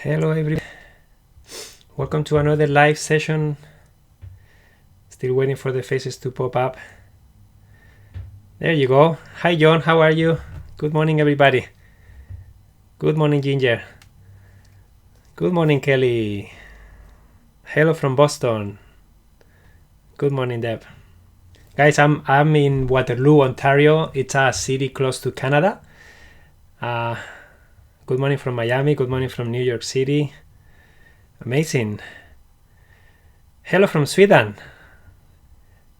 Hello everybody, welcome to another live session. Still waiting for the faces to pop up. There you go. Hi John, how are you? Good morning everybody. Good morning Ginger. Good morning Kelly. Hello from Boston. Good morning Deb. Guys, I'm in Waterloo, Ontario. It's a city close to Canada. Good morning from Miami. Good morning from New York City. Amazing. Hello from Sweden.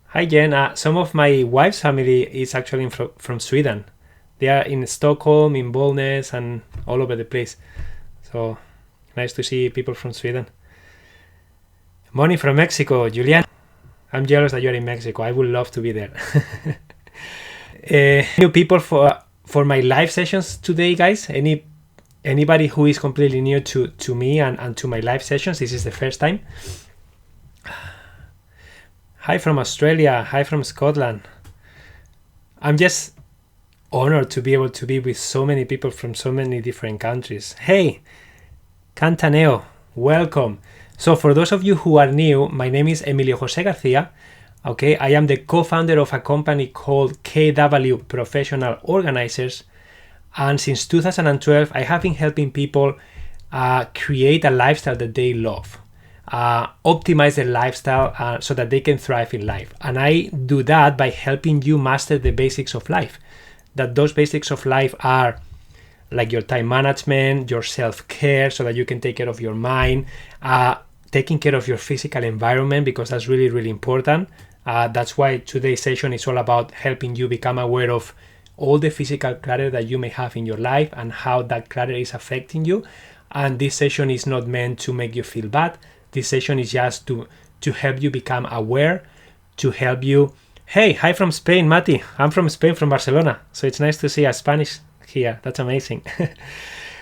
Hi Jen. Some of my wife's family is actually from Sweden. They are in Stockholm, in Bollnäs, and all over the place. So nice to see people from Sweden. Morning from Mexico, Julian. I'm jealous that you're in Mexico. I would love to be there. New people for my live sessions today, guys. Anybody who is completely new to me and to my live sessions, this is the first time. Hi from Australia. Hi from Scotland. I'm just honored to be able to be with so many people from so many different countries. Hey, Cantaneo, welcome. So for those of you who are new, my name is Emilio Jose Garcia. Okay, I am the co-founder of a company called KW Professional Organizers. And since 2012, I have been helping people create a lifestyle that they love, optimize their lifestyle so that they can thrive in life. And I do that by helping you master the basics of life. That those basics of life are like your time management, your self-care so that you can take care of your mind, taking care of your physical environment because that's really, really important. That's why today's session is all about helping you become aware of all the physical clutter that you may have in your life and how that clutter is affecting you. And this session is not meant to make you feel bad. This session is just to help you become aware, to help you. Hey, hi from Spain, Mati. I'm from Spain, from Barcelona. So it's nice to see a Spanish here. That's amazing.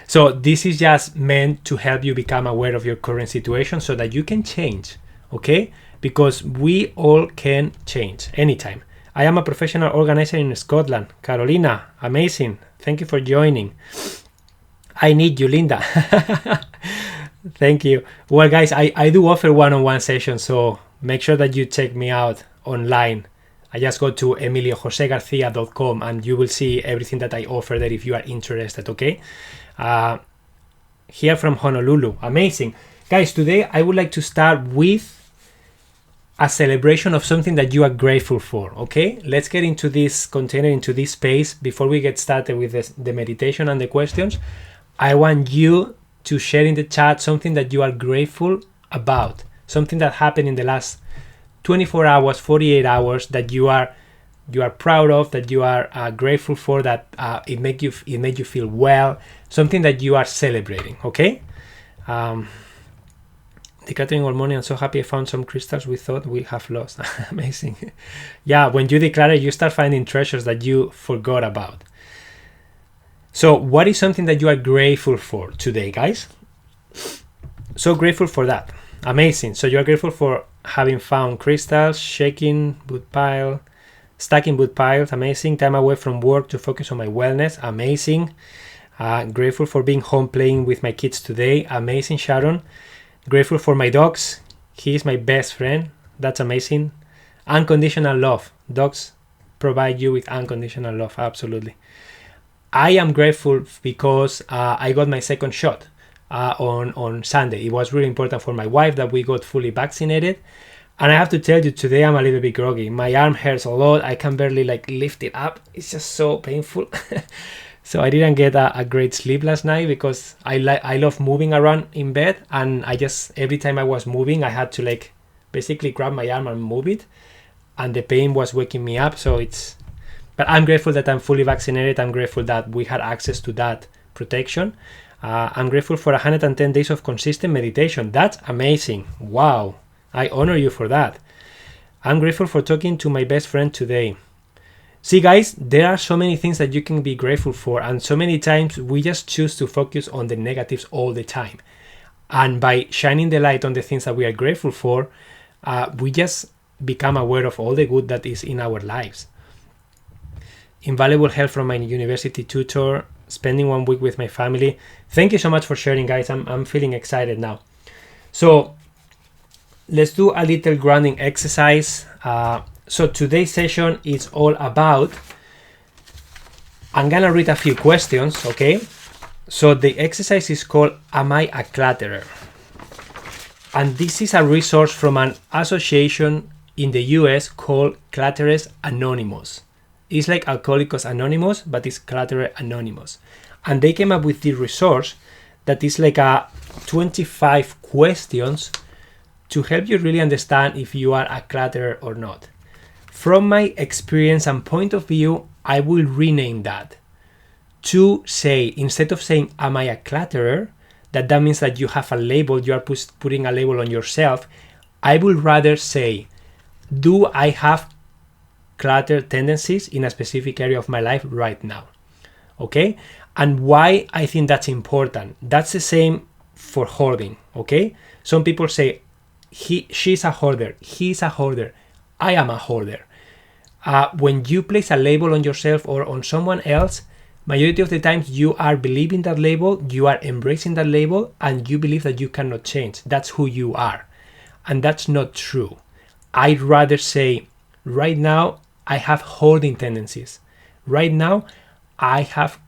So this is just meant to help you become aware of your current situation so that you can change, okay? Because we all can change anytime. I am a professional organizer in Scotland. Carolina, amazing. Thank you for joining. I need you, Linda. Thank you. Well, guys, I do offer one-on-one sessions, so make sure that you check me out online. I just go to emiliojosegarcia.com and you will see everything that I offer there if you are interested, okay? Here from Honolulu. Amazing. Guys, today I would like to start with a celebration of something that you are grateful for, okay? Let's get into this container, into this space. Before we get started with the meditation and the questions, I want you to share in the chat something that you are grateful about, something that happened in the last 24 hours, 48 hours that you are proud of, that you are grateful for, that it made you feel well, something that you are celebrating, okay? Decluttering all morning. I'm so happy I found some crystals we thought we have lost. Amazing. Yeah, when you declutter, you start finding treasures that you forgot about. So what is something that you are grateful for today, guys? So grateful for that. Amazing. So you are grateful for having found crystals, stacking wood piles. Amazing. Time away from work to focus on my wellness. Amazing. Grateful for being home playing with my kids today. Amazing, Sharon. Grateful for my dogs. He is my best friend. That's amazing. Unconditional love. Dogs provide you with unconditional love. Absolutely. I am grateful because I got my second shot on Sunday. It was really important for my wife that we got fully vaccinated. And I have to tell you, today I'm a little bit groggy. My arm hurts a lot. I can barely lift it up. It's just so painful. So I didn't get a great sleep last night because I love moving around in bed, and every time I was moving I had to basically grab my arm and move it, and the pain was waking me up. But I'm grateful that I'm fully vaccinated. I'm grateful that we had access to that protection. I'm grateful for 110 days of consistent meditation. That's amazing. Wow, I honor you for that. I'm grateful for talking to my best friend today. See, guys, there are so many things that you can be grateful for, and so many times we just choose to focus on the negatives all the time. And by shining the light on the things that we are grateful for, we just become aware of all the good that is in our lives. Invaluable help from my university tutor spending 1 week with my family. Thank you so much for sharing, guys. I'm feeling excited now. So let's do a little grounding exercise. So today's session is all about, I'm gonna read a few questions, okay? So the exercise is called, Am I a Clutterer? And this is a resource from an association in the US called Clutterers Anonymous. It's like Alcoholics Anonymous, but it's Clutterer Anonymous. And they came up with this resource that is like a 25 questions to help you really understand if you are a clutterer or not. From my experience and point of view, I will rename that to say, instead of saying, am I a clutterer? That means that you have a label, you are putting a label on yourself. I would rather say, do I have clutter tendencies in a specific area of my life right now? Okay? And why I think that's important. That's the same for hoarding, okay? Some people say, she's a hoarder, he's a hoarder, I am a hoarder. When you place a label on yourself or on someone else, majority of the times you are believing that label, you are embracing that label, and you believe that you cannot change. That's who you are. And that's not true. I'd rather say, right now, I have hoarding tendencies. Right now, I have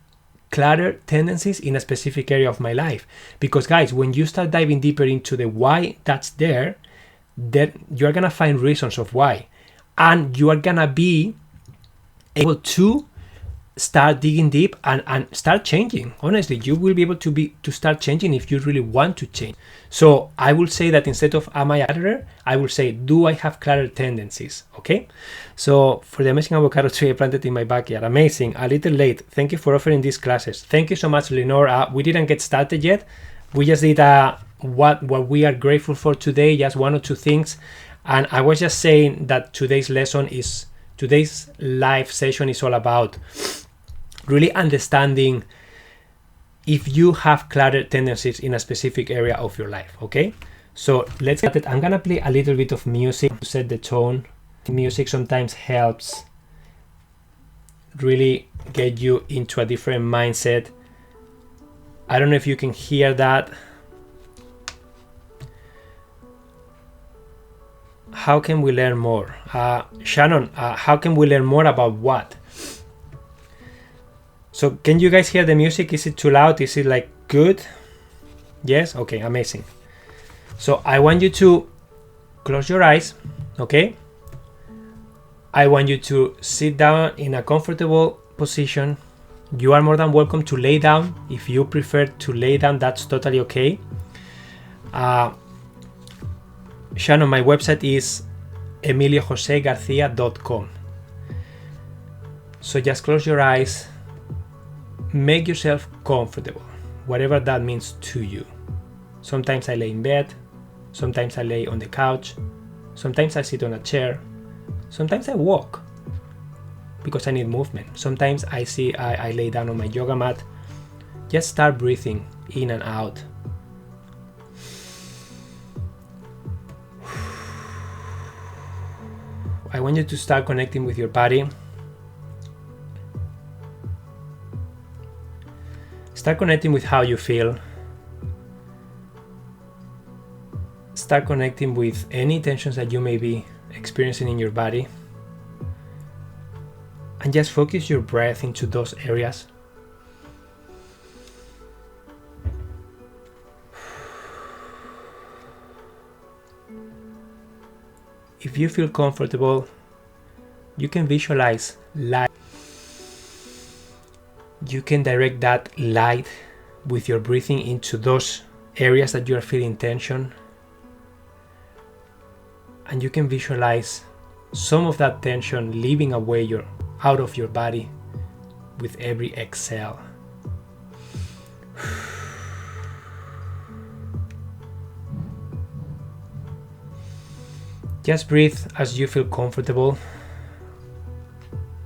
clutter tendencies in a specific area of my life. Because guys, when you start diving deeper into the why that's there, then you are going to find reasons of why. And you are going to be able to start digging deep and start changing. Honestly, you will be able to start changing if you really want to change. So I will say that instead of am I a clutterer, I will say, do I have clutter tendencies? Okay. So for the amazing avocado tree I planted in my backyard, amazing, a little late. Thank you for offering these classes. Thank you so much, Lenore. We didn't get started yet. We just did what we are grateful for today, just 1 or 2 things. And I was just saying that today's live session is all about really understanding if you have clutter tendencies in a specific area of your life, okay? So let's get it. I'm gonna play a little bit of music to set the tone. Music sometimes helps really get you into a different mindset. I don't know if you can hear that. How can we learn more? Shannon, how can we learn more about what? So can you guys hear the music? Is it too loud? Is it like good? Yes? Okay, amazing. So I want you to close your eyes, okay? I want you to sit down in a comfortable position. You are more than welcome to lay down. If you prefer to lay down, that's totally okay. Shannon, my website is emiliojosegarcia.com. So just close your eyes. Make yourself comfortable, whatever that means to you. Sometimes I lay in bed, sometimes I lay on the couch, sometimes I sit on a chair, sometimes I walk because I need movement. Sometimes I lay down on my yoga mat. Just start breathing in and out. I want you to start connecting with your body. Start connecting with how you feel. Start connecting with any tensions that you may be experiencing in your body. And just focus your breath into those areas. If you feel comfortable, you can visualize light. You can direct that light with your breathing into those areas that you are feeling tension. And you can visualize some of that tension leaving away out of your body with every exhale. Just breathe as you feel comfortable.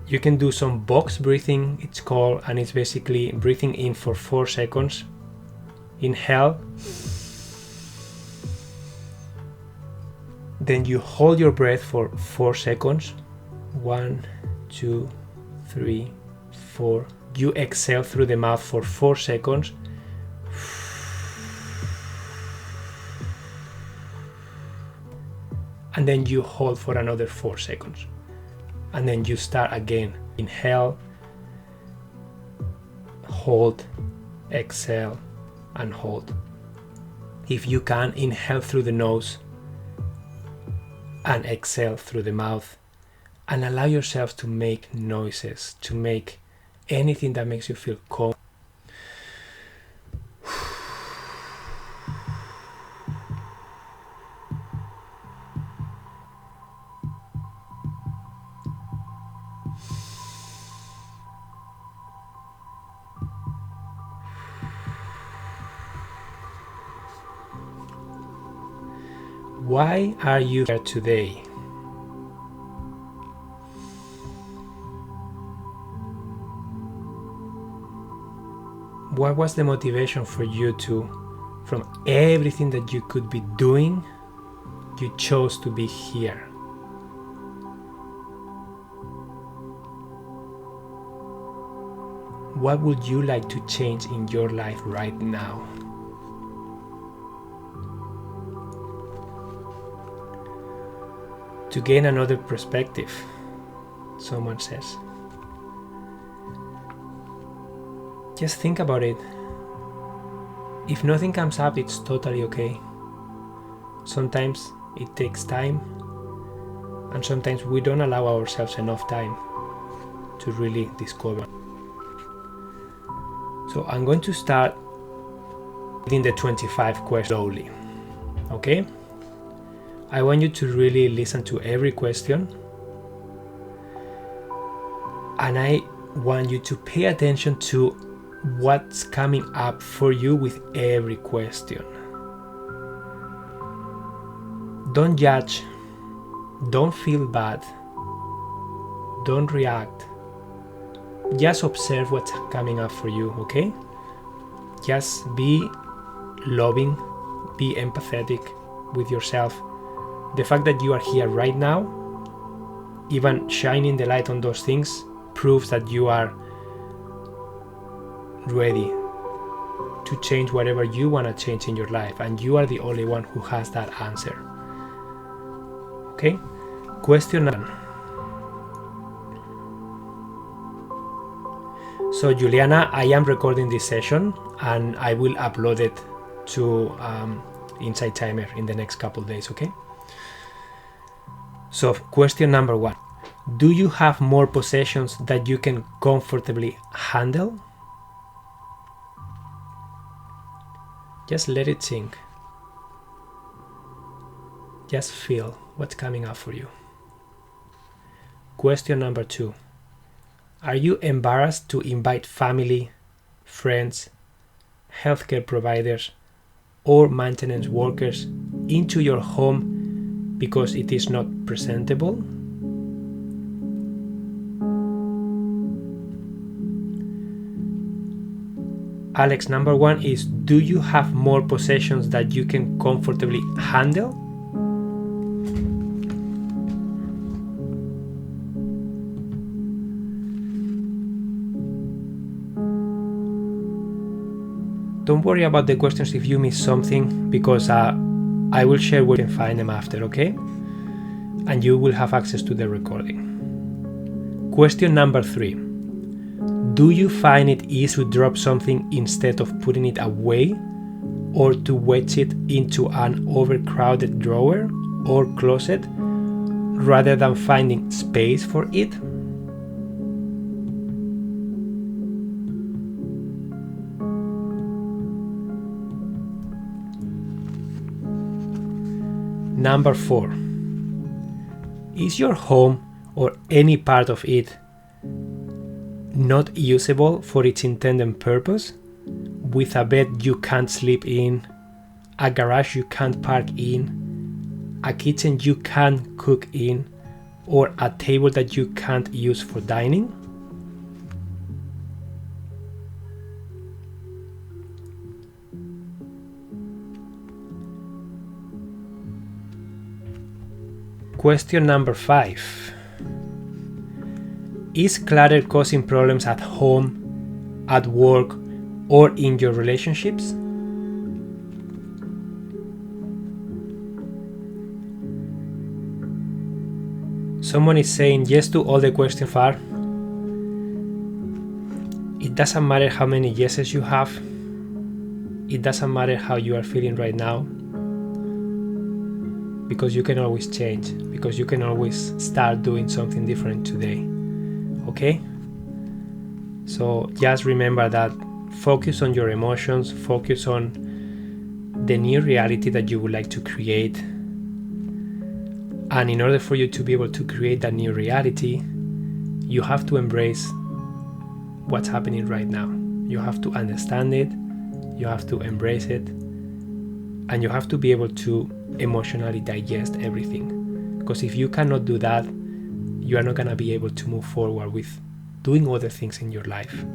You can do some box breathing, it's called, and it's basically breathing in for 4 seconds. Inhale. Then you hold your breath for 4 seconds. 1, 2, 3, 4, You exhale through the mouth for 4 seconds. And then you hold for another 4 seconds. And then you start again. Inhale, hold, exhale, and hold. If you can, inhale through the nose and exhale through the mouth. And allow yourself to make noises, to make anything that makes you feel calm. Why are you here today? What was the motivation for you to, from everything that you could be doing, you chose to be here? What would you like to change in your life right now? To gain another perspective, someone says. Just think about it. If nothing comes up, it's totally okay. Sometimes it takes time, and sometimes we don't allow ourselves enough time to really discover. So I'm going to start within the 25 questions slowly, okay? I want you to really listen to every question, and I want you to pay attention to what's coming up for you with every question. Don't judge, don't feel bad, don't react. Just observe what's coming up for you, okay? Just be loving, be empathetic with yourself. The fact that you are here right now, even shining the light on those things, proves that you are ready to change whatever you want to change in your life, and you are the only one who has that answer. Okay? Question 1. So Juliana, I am recording this session and I will upload it to Insight Timer in the next couple days, okay? So question number 1. Do you have more possessions that you can comfortably handle? Just let it sink. Just feel what's coming up for you. Question number 2. Are you embarrassed to invite family, friends, healthcare providers, or maintenance workers into your home because it is not presentable? Alex, number 1 is, do you have more possessions that you can comfortably handle? Don't worry about the questions if you miss something, because I will share where you can find them after, okay? And you will have access to the recording. Question number 3. Do you find it easy to drop something instead of putting it away, or to wedge it into an overcrowded drawer or closet rather than finding space for it? Number 4. Is your home or any part of it not usable for its intended purpose, with a bed you can't sleep in, a garage you can't park in, a kitchen you can't cook in, or a table that you can't use for dining? Question number 5. Is clutter causing problems at home at work, or in your relationships? Someone is saying yes to all the questions far. It doesn't matter how many yeses you have. It doesn't matter how you are feeling right now. Because you can always change. Because you can always start doing something different today. Okay? So just remember that focus on your emotions, focus on the new reality that you would like to create. And in order for you to be able to create that new reality, you have to embrace what's happening right now. You have to understand it, you have to embrace it, and you have to be able to emotionally digest everything. Because if you cannot do that, you are not going to be able to move forward with doing other things in your life,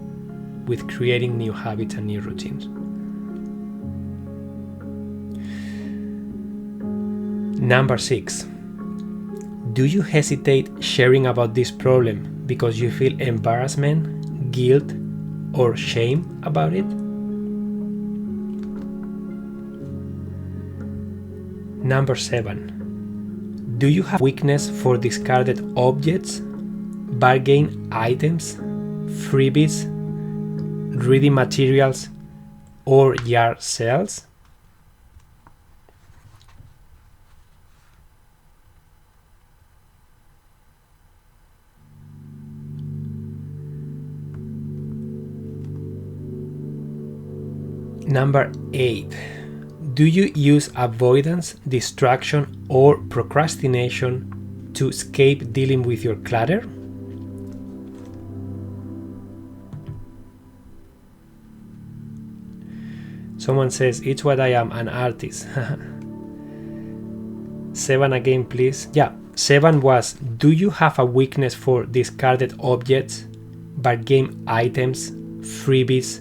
with creating new habits and new routines. Number 6. Do you hesitate sharing about this problem because you feel embarrassment, guilt, or shame about it? Number 7. Do you have weakness for discarded objects, bargain items, freebies, reading materials, or yard sales? Number 8. Do you use avoidance, distraction, or procrastination to escape dealing with your clutter? Someone says, it's what I am, an artist. 7 again, please. Yeah, 7 was, do you have a weakness for discarded objects, bargain items, freebies,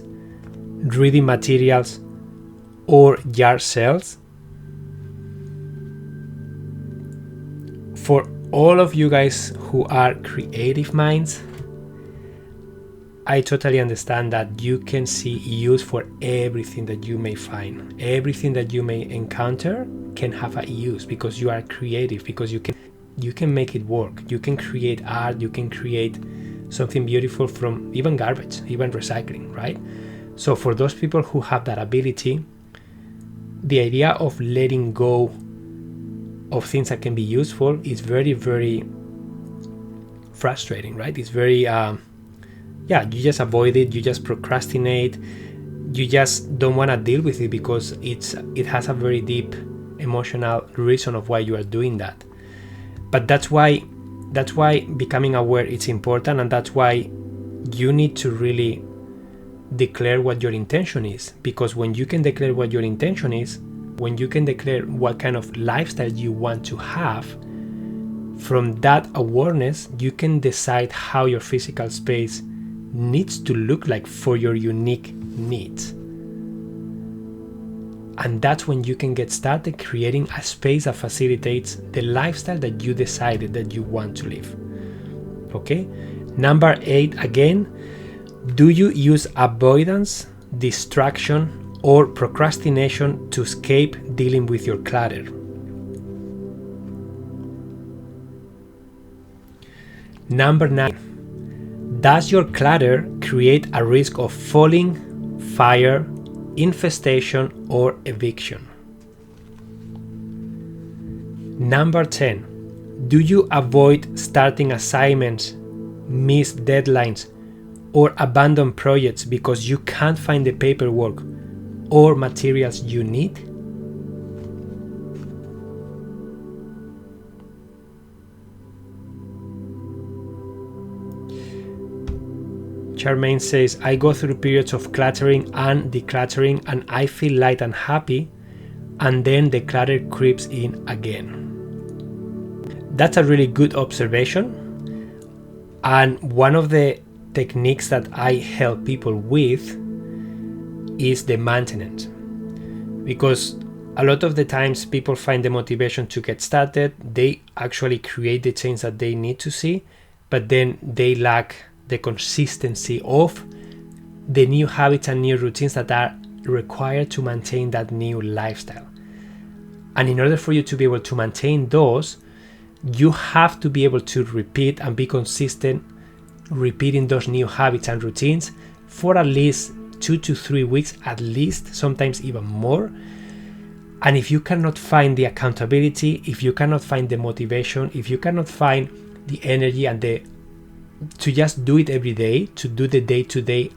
reading materials, or yard sales? For all of you guys who are creative minds, I totally understand that you can see use for everything that you may find. Everything that you may encounter can have a use because you are creative, because you can make it work. You can create art, you can create something beautiful from even garbage, even recycling, right? So for those people who have that ability, the idea of letting go of things that can be useful is very, very frustrating, right? It's very, you just avoid it, you just procrastinate, you just don't want to deal with it because it has a very deep emotional reason of why you are doing that. But that's why becoming aware is important, and that's why you need to really declare what your intention is, because when you can declare what your intention is, when you can declare what kind of lifestyle you want to have, from that awareness you can decide how your physical space needs to look like for your unique needs. And that's when you can get started creating a space that facilitates the lifestyle that you decided that you want to live. Okay? Number 8 again. Do you use avoidance, distraction, or procrastination to escape dealing with your clutter? Number 9. Does your clutter create a risk of falling, fire, infestation, or eviction? Number 10. Do you avoid starting assignments, miss deadlines, or abandon projects because you can't find the paperwork or materials you need? Charmaine says, I go through periods of cluttering and decluttering and I feel light and happy, and then the clutter creeps in again. That's a really good observation, and one of the techniques that I help people with is the maintenance, because a lot of the times people find the motivation to get started, they actually create the change that they need to see, but then they lack the consistency of the new habits and new routines that are required to maintain that new lifestyle. And in order for you to be able to maintain those, you have to be able to repeat and be consistent repeating those new habits and routines for at least 2 to 3 weeks, at least, sometimes even more. And if you cannot find the accountability, if you cannot find the motivation, if you cannot find the energy and to just do it every day, to do the day-to-day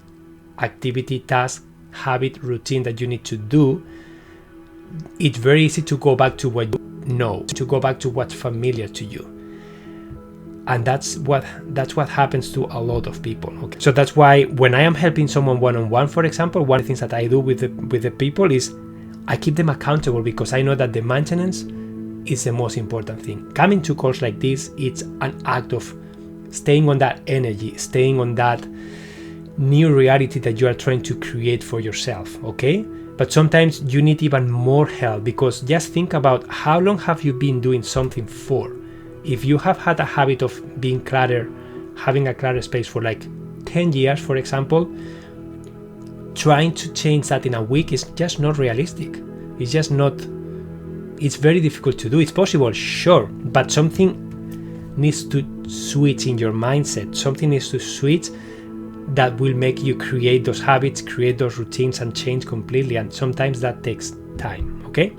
activity, task, habit, routine that you need to do, it's very easy to go back to what you know, to go back to what's familiar to you. And that's what happens to a lot of people. Okay, so that's why when I am helping someone one-on-one, for example, one of the things that I do with the people is I keep them accountable, because I know that the maintenance is the most important thing. Coming to calls like this, it's an act of staying on that energy, staying on that new reality that you are trying to create for yourself, okay? But sometimes you need even more help, because just think about how long have you been doing something for. If you have had a habit of being cluttered, having a cluttered space for like 10 years, for example, trying to change that in a week is just not realistic. It's just not, it's very difficult to do. It's possible, sure, but something needs to switch in your mindset. Something needs to switch that will make you create those habits, create those routines, and change completely. And sometimes that takes time, okay?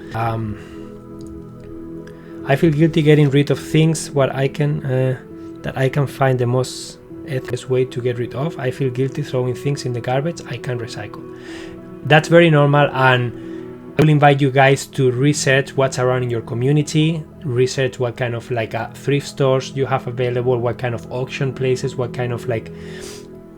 I feel guilty getting rid of things that I can find the most ethical way to get rid of. I feel guilty throwing things in the garbage I can recycle. That's very normal, and I will invite you guys to research what's around in your community, research what kind of thrift stores you have available, what kind of auction places, what kind of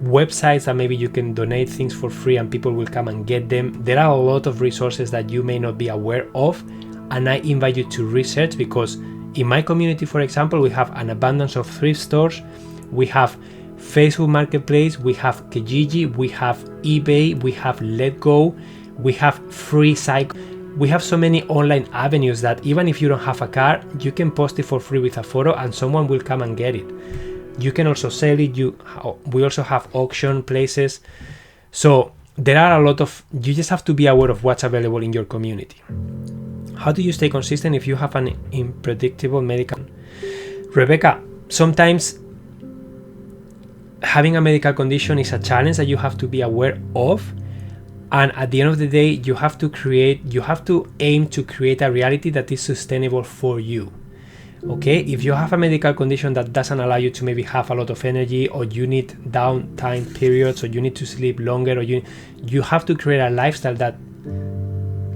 websites that maybe you can donate things for free and people will come and get them. There are a lot of resources that you may not be aware of, and I invite you to research, because in my community, for example, we have an abundance of thrift stores. We have Facebook Marketplace, we have Kijiji, we have eBay, we have Letgo, we have Free Cycle. We have so many online avenues that even if you don't have a car, you can post it for free with a photo and someone will come and get it. You can also sell it. We also have auction places. So there are a lot of, you just have to be aware of what's available in your community. How do you stay consistent if you have an unpredictable medical? Rebecca, sometimes having a medical condition is a challenge that you have to be aware of. And at the end of the day, you have to aim to create a reality that is sustainable for you. Okay, if you have a medical condition that doesn't allow you to maybe have a lot of energy, or you need downtime periods, or you need to sleep longer, or you have to create a lifestyle that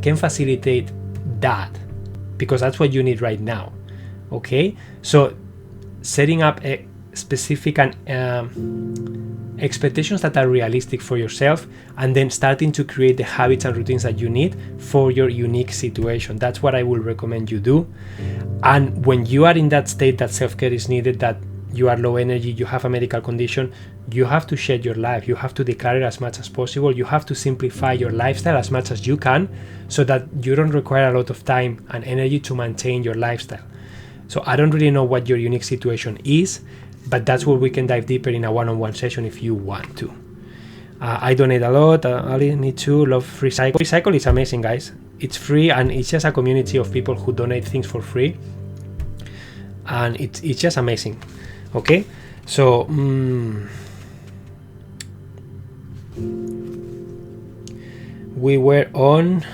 can facilitate that, because that's what you need right now. Okay, so setting up a specific expectations that are realistic for yourself, and then starting to create the habits and routines that you need for your unique situation. That's what I will recommend you do. And when you are in that state that self-care is needed, that you are low energy, you have a medical condition, you have to shed your life. You have to declutter as much as possible. You have to simplify your lifestyle as much as you can, so that you don't require a lot of time and energy to maintain your lifestyle. So I don't really know what your unique situation is, but that's where we can dive deeper in a one-on-one session if you want to. I donate a lot. I need to love Free Cycle. Free Cycle is amazing, guys. It's free, and it's just a community of people who donate things for free, and it's just amazing. Okay, so we were on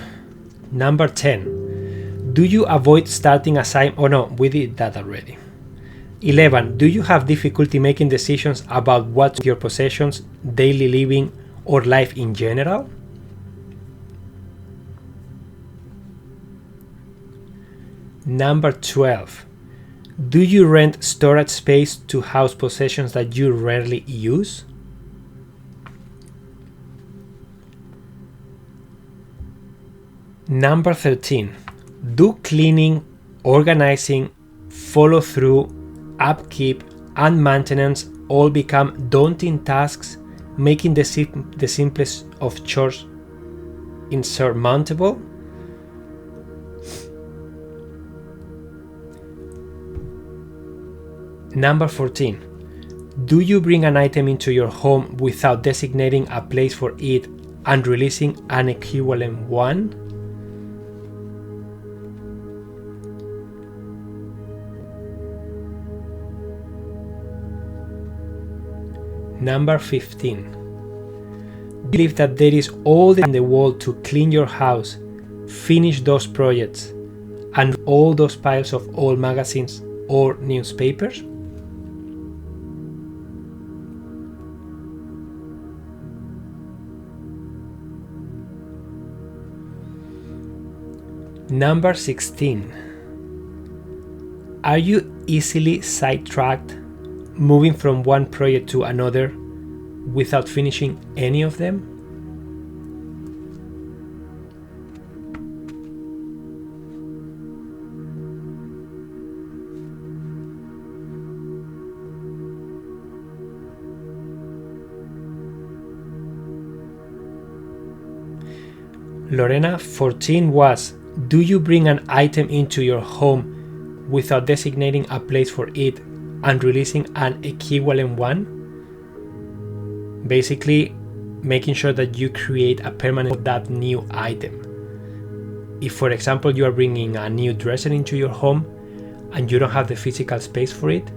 number 10. Do you avoid starting a side? Oh no, we did that already. 11. Do you have difficulty making decisions about what's your possessions, daily living, or life in general? Number 12. Do you rent storage space to house possessions that you rarely use? Number 13. Do cleaning, organizing, follow through, upkeep, and maintenance all become daunting tasks, making the simplest of chores insurmountable? Number 14. Do you bring an item into your home without designating a place for it and releasing an equivalent one? Number 15. Do you believe that there is all in the world to clean your house, finish those projects, and all those piles of old magazines or newspapers? Number 16. Are you easily sidetracked, moving from one project to another without finishing any of them? Lorena, 14 was, do you bring an item into your home without designating a place for it and releasing an equivalent one? Basically, making sure that you create a permanent of that new item. If, for example, you are bringing a new dresser into your home and you don't have the physical space for it,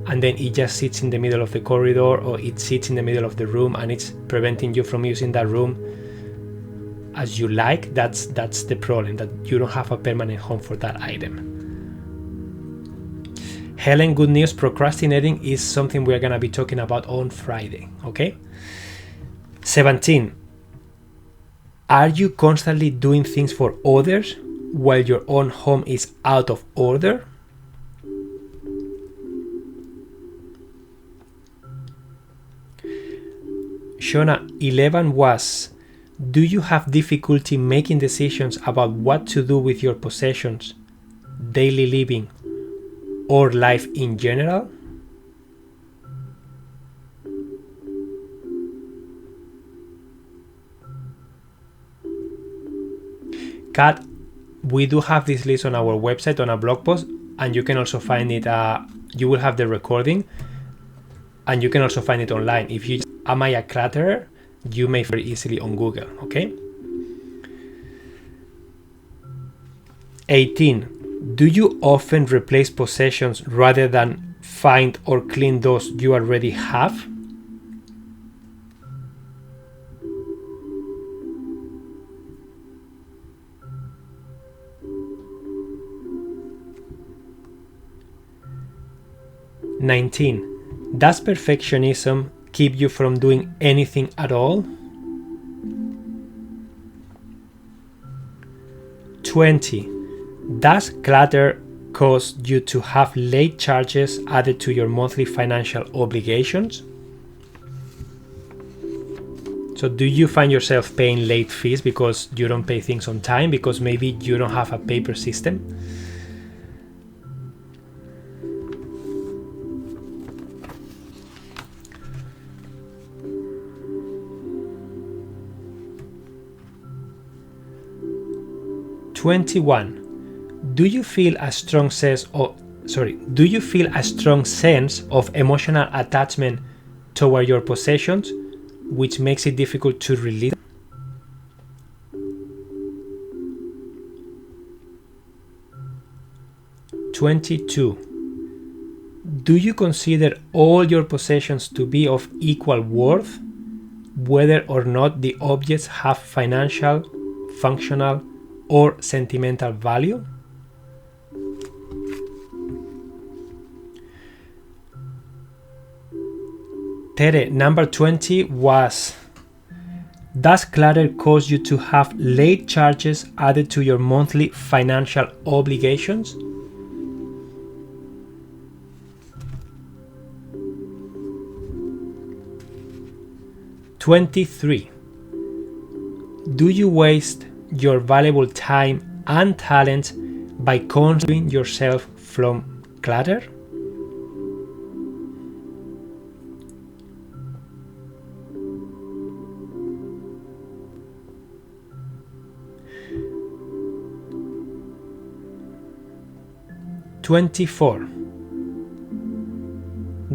and then it just sits in the middle of the corridor or it sits in the middle of the room and it's preventing you from using that room as you like, that's the problem, that you don't have a permanent home for that item. Helen, good news, procrastinating is something we're gonna be talking about on Friday, okay? 17. Are you constantly doing things for others while your own home is out of order? Shona, 11 was, do you have difficulty making decisions about what to do with your possessions, daily living, or life in general? Kat, we do have this list on our website on a blog post, and you can also find it, you will have the recording, and you can also find it online. If you am I a clutterer, you may very easily on Google, okay? 18. Do you often replace possessions rather than find or clean those you already have? Does perfectionism keep you from doing anything at all? 20. Does clutter cause you to have late charges added to your monthly financial obligations? So do you find yourself paying late fees because you don't pay things on time, because maybe you don't have a paper system? Do you feel a strong sense of emotional attachment toward your possessions, which makes it difficult to release them? 22. Do you consider all your possessions to be of equal worth, whether or not the objects have financial, functional, or sentimental value? Tere, number 20 was, does clutter cause you to have late charges added to your monthly financial obligations? 23. Do you waste your valuable time and talent by concealing yourself from clutter? 24.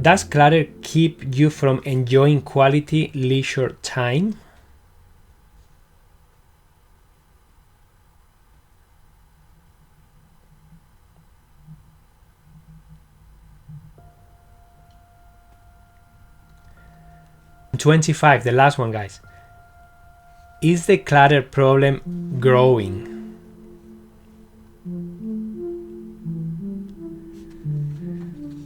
Does clutter keep you from enjoying quality leisure time? #25, the last one, guys. Is the clutter problem growing?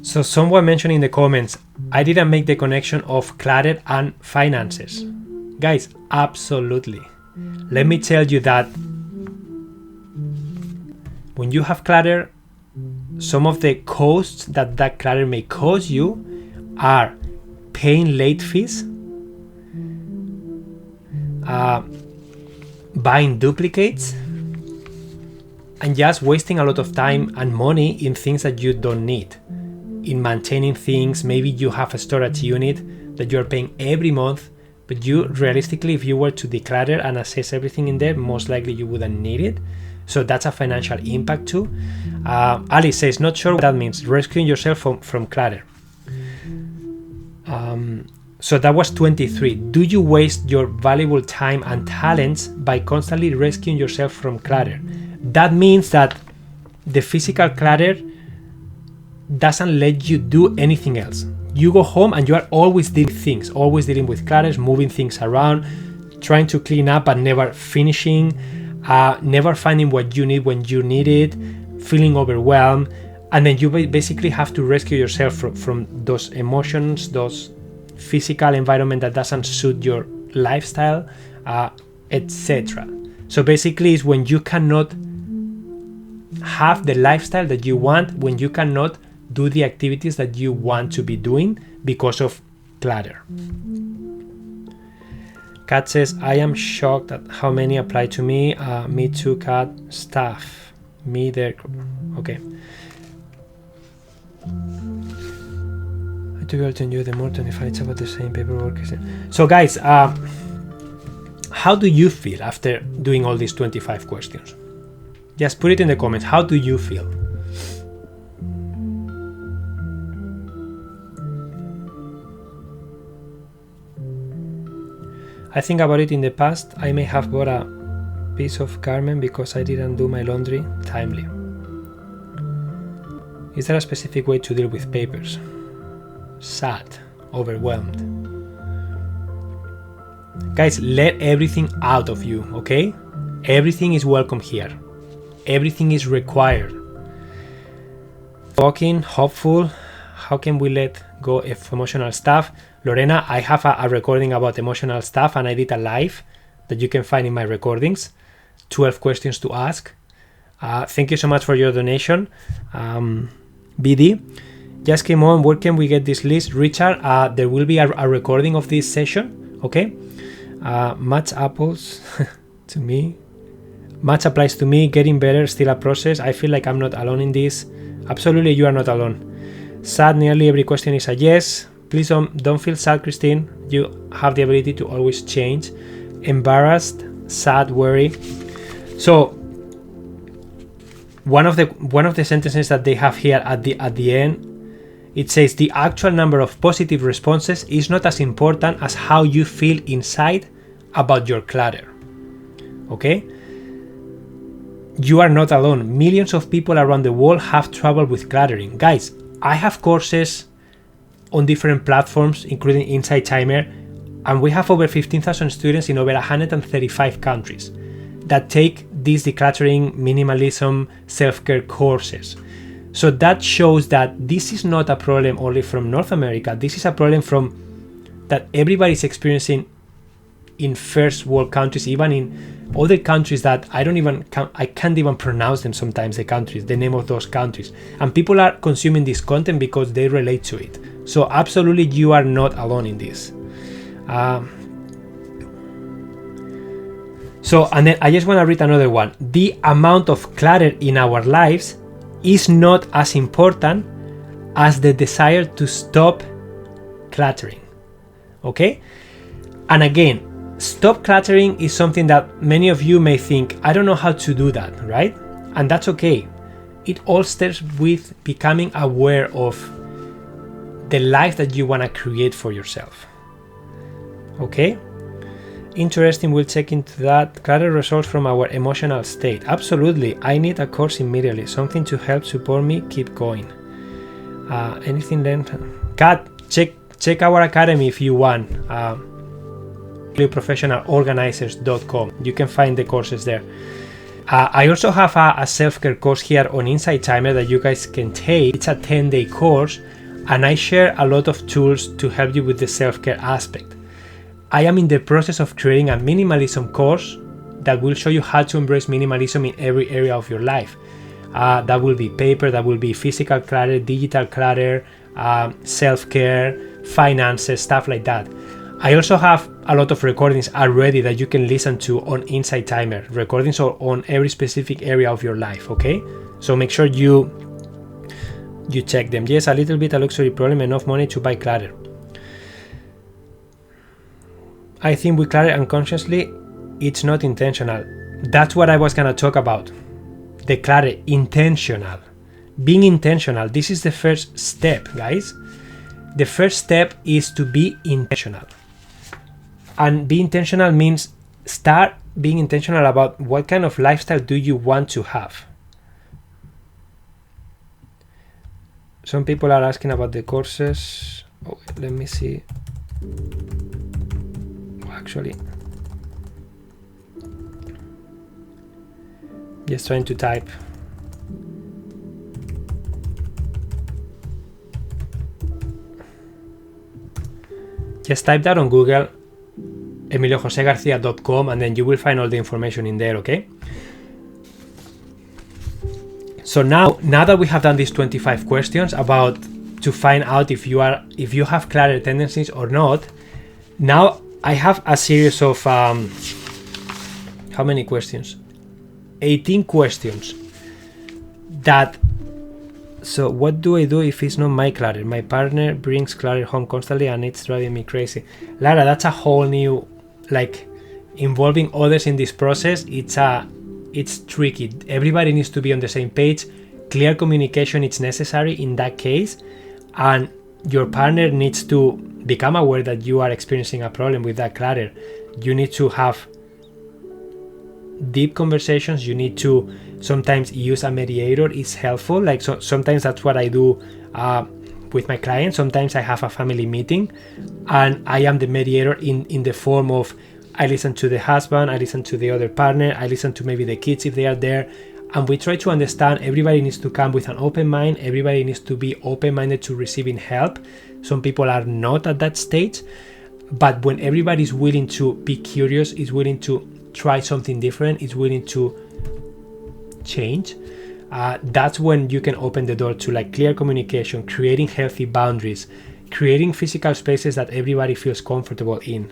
So someone mentioned in the comments, I didn't make the connection of clutter and finances. Guys, absolutely. Let me tell you that when you have clutter, some of the costs that clutter may cause you are paying late fees, buying duplicates, and just wasting a lot of time and money in things that you don't need. In maintaining things, maybe you have a storage unit that you're paying every month, but you realistically, if you were to declutter and assess everything in there, most likely you wouldn't need it. So that's a financial impact too. Alice says, not sure what that means, rescuing yourself from clutter. So that was 23. Do you waste your valuable time and talents by constantly rescuing yourself from clutter? That means that the physical clutter doesn't let you do anything else. You go home and you are always dealing with things, always dealing with clutters, moving things around, trying to clean up and never finishing, never finding what you need when you need it, feeling overwhelmed, and then you basically have to rescue yourself from those emotions, those physical environment that doesn't suit your lifestyle, etc. So basically it's when you cannot have the lifestyle that you want, when you cannot do the activities that you want to be doing because of clutter. Kat says, I am shocked at how many apply to me. Me too, Kat. Staff. Me there. Okay. To be able to enjoy the more 25, it's about the same paperwork. So guys, how do you feel after doing all these 25 questions? Just put it in the comments. How do you feel? I think about it in the past. I may have bought a piece of garment because I didn't do my laundry timely. Is there a specific way to deal with papers? Sad, overwhelmed. Guys, let everything out of you, okay? Everything is welcome here. Everything is required. Talking, hopeful. How can we let go of emotional stuff? Lorena, I have a recording about emotional stuff, and I did a live that you can find in my recordings. 12 questions to ask. Thank you so much for your donation. BD, just came on. Where can we get this list? Richard, there will be a recording of this session. Okay. Much apples to me. Much applies to me. Getting better, still a process. I feel like I'm not alone in this. Absolutely, you are not alone. Sad, nearly every question is a yes. Please don't feel sad, Christine. You have the ability to always change. Embarrassed, sad, worry. So one of the sentences that they have here at the end, it says the actual number of positive responses is not as important as how you feel inside about your clutter. Okay? You are not alone. Millions of people around the world have trouble with cluttering. Guys, I have courses on different platforms, including Inside Timer, and we have over 15,000 students in over 135 countries that take these decluttering, minimalism, self-care courses. So that shows that this is not a problem only from North America. This is a problem that everybody's experiencing in first world countries, even in other countries that I can't even pronounce them sometimes, the name of those countries. And people are consuming this content because they relate to it. So absolutely, you are not alone in this. And then I just want to read another one. The amount of clutter in our lives is not as important as the desire to stop cluttering. Okay? And again, stop cluttering is something that many of you may think, I don't know how to do that, right? And that's okay. It all starts with becoming aware of the life that you want to create for yourself. Okay? Interesting, we'll check into that. Clutter results from our emotional state. Absolutely, I need a course immediately, something to help support me keep going. Anything then? Kat, check our academy if you want. Professionalorganizers.com. You can find the courses there. I also have a self-care course here on Insight Timer that you guys can take. It's a 10-day course, and I share a lot of tools to help you with the self-care aspect. I am in the process of creating a minimalism course that will show you how to embrace minimalism in every area of your life. That will be paper, that will be physical clutter, digital clutter, self-care, finances, stuff like that. I also have a lot of recordings already that you can listen to on Insight Timer. Recordings are on every specific area of your life, okay? So make sure you check them. Yes, a little bit a luxury problem, enough money to buy clutter. I think we clutter unconsciously, it's not intentional. That's what I was gonna talk about. The clutter, intentional. Being intentional, this is the first step, guys. The first step is to be intentional. And be intentional means start being intentional about what kind of lifestyle do you want to have. Some people are asking about the courses. Oh, let me see. Actually, just trying to type. Just type that on Google, emiliojosegarcia.com, and then you will find all the information in there, okay? So now that we have done these 25 questions about to find out if you have clutter tendencies or not, now I have a series of how many questions? 18 questions. So what do I do if it's not my clutter? My partner brings clutter home constantly and it's driving me crazy. Lara, that's a whole new, like, involving others in this process. It's tricky. Everybody needs to be on the same page. Clear communication is necessary in that case, and your partner needs to become aware that you are experiencing a problem with that clutter. You need to have deep conversations. You need to sometimes use a mediator. It's helpful. Like, so sometimes that's what I do with my clients. Sometimes I have a family meeting and I am the mediator in the form of I listen to the husband, I listen to the other partner, I listen to maybe the kids if they are there, and we try to understand. Everybody needs to come with an open mind. Everybody needs to be open-minded to receiving help. Some people are not at that stage, but when everybody is willing to be curious, is willing to try something different, is willing to change, that's when you can open the door to like clear communication, creating healthy boundaries, creating physical spaces that everybody feels comfortable in.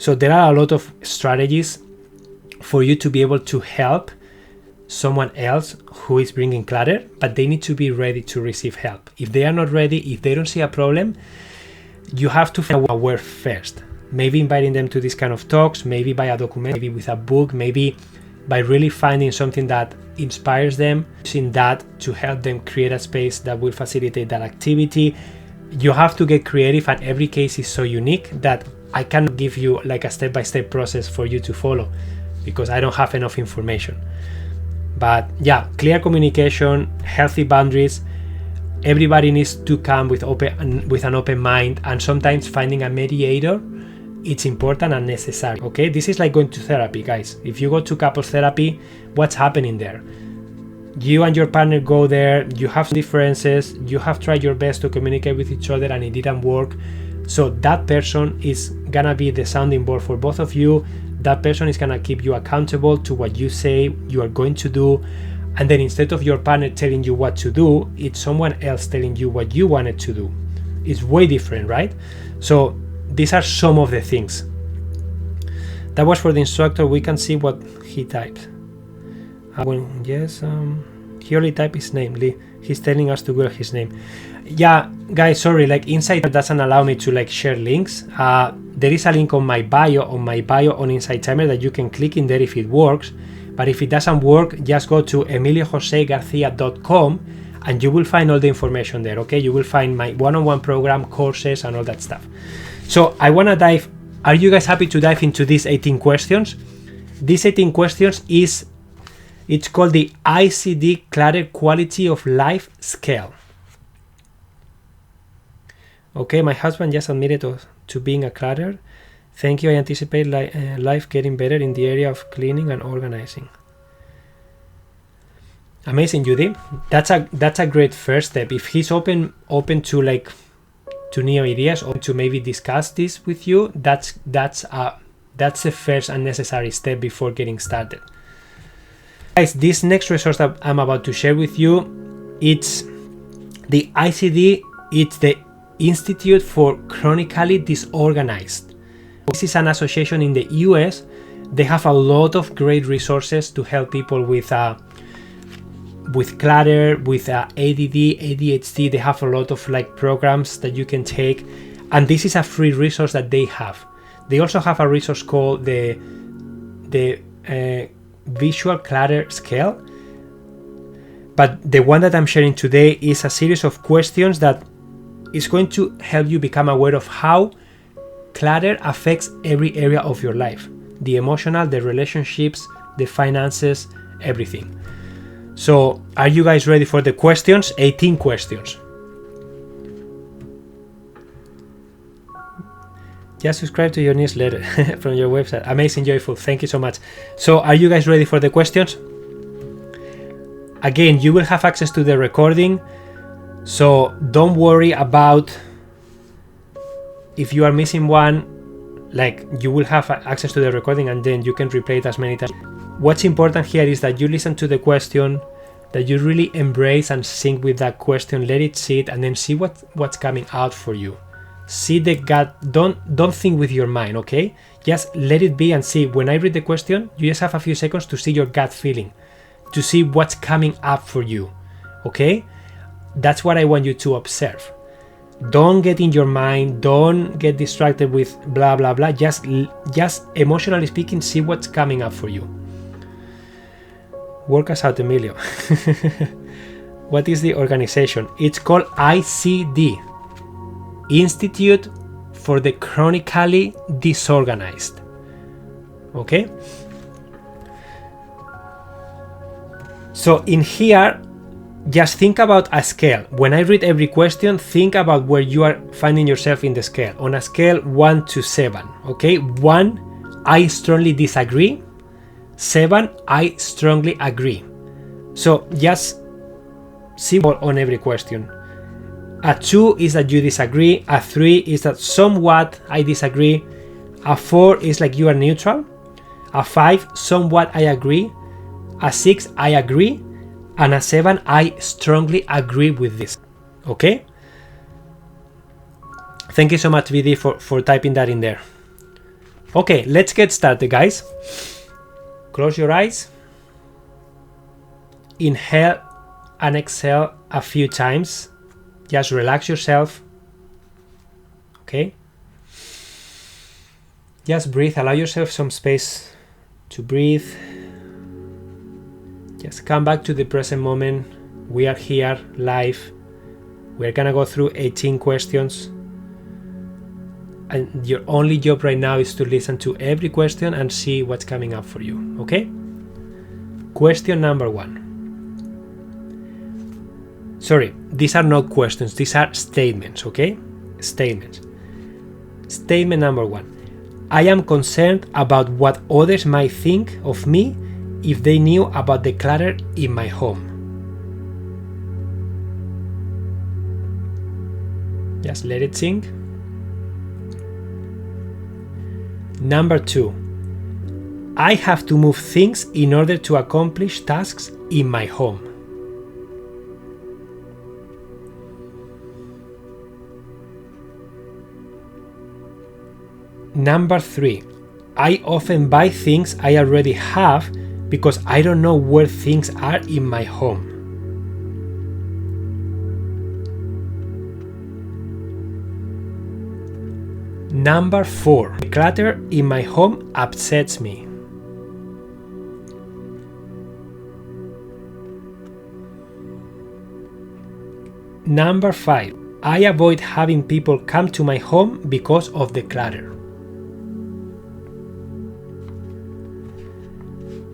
So there are a lot of strategies for you to be able to help someone else who is bringing clutter, but they need to be ready to receive help. If they are not ready, if they don't see a problem, you have to find aware first. Maybe inviting them to this kind of talks, maybe by a document, maybe with a book, maybe by really finding something that inspires them, using that to help them create a space that will facilitate that activity. You have to get creative, and every case is so unique that I cannot give you like a step-by-step process for you to follow because I don't have enough information. But yeah, clear communication, healthy boundaries. Everybody needs to come with an open mind, and sometimes finding a mediator, it's important and necessary. Okay, this is like going to therapy, guys. If you go to couples therapy, what's happening there? You and your partner go there, you have differences, you have tried your best to communicate with each other and it didn't work. So that person is gonna be the sounding board for both of you. That person is gonna keep you accountable to what you say you are going to do. And then instead of your partner telling you what to do, it's someone else telling you what you wanted to do. It's way different, right? So these are some of the things. That was for the instructor. We can see what he typed. He only typed his name. He's telling us to Google his name. Yeah, guys, sorry, like Insight doesn't allow me to like share links. There is a link on my bio on Insight Timer that you can click in there if it works. But if it doesn't work, just go to emiliojosegarcia.com and you will find all the information there. Okay, you will find my one-on-one program, courses, and all that stuff. So I want to dive. Are you guys happy to dive into these 18 questions? These 18 questions it's called the Icd-Clutter Quality of Life Scale. Okay, my husband just admitted to being a clutter. Thank you. I anticipate life getting better in the area of cleaning and organizing. Amazing, Judy. That's a great first step. If he's open to to new ideas or to maybe discuss this with you, that's the first and necessary step before getting started. Guys, this next resource that I'm about to share with you, it's the ICD. It's the Institute for Chronically Disorganized. This is an association in the US. They have a lot of great resources to help people with clutter, with ADD, ADHD. They have a lot of programs that you can take, and this is a free resource that they have. They also have a resource called the Visual Clutter Scale, but the one that I'm sharing today is a series of questions that is going to help you become aware of how clutter affects every area of your life: the emotional, the relationships, the finances, everything. So are you guys ready for the questions? 18 questions. Just subscribe to your newsletter from your website. Amazing, Joyful. Thank you so much. So are you guys ready for the questions? Again, you will have access to the recording, so don't worry about if you are missing one. You will have access to the recording and then you can replay it as many times. What's important here is that you listen to the question, that you really embrace and sync with that question, let it sit, and then see what's coming out for you. See the gut. Don't think with your mind, okay? Just let it be and see. When I read the question, you just have a few seconds to see your gut feeling, to see what's coming up for you, okay? That's what I want you to observe. Don't get in your mind, don't get distracted with blah blah blah. Just emotionally speaking, see what's coming up for you. Work us out, Emilio. What is the organization? It's called ICD, Institute for the Chronically Disorganized. Okay? So in here, just think about a scale. When I read every question, think about where you are finding yourself in the scale. On a scale 1 to 7. Okay? 1, I strongly disagree. 7, I strongly agree. So just see on every question. A 2 is that you disagree. A 3 is that somewhat I disagree. A 4 is you are neutral. A 5, somewhat I agree. A 6, I agree. And a 7, I strongly agree with this. Okay? Thank you so much, VD, for typing that in there. Okay, let's get started, guys. Close your eyes. Inhale and exhale a few times. Just relax yourself. Okay? Just breathe. Allow yourself some space to breathe. Just come back to the present moment. We are here live. We're gonna go through 18 questions. And your only job right now is to listen to every question and see what's coming up for you. Okay? Question number 1. Sorry, these are not questions, these are statements, okay? Statements. Statement number 1. I am concerned about what others might think of me if they knew about the clutter in my home. Just let it sink. Number 2. I have to move things in order to accomplish tasks in my home. Number 3. I often buy things I already have because I don't know where things are in my home. Number 4. The clutter in my home upsets me. Number 5. I avoid having people come to my home because of the clutter.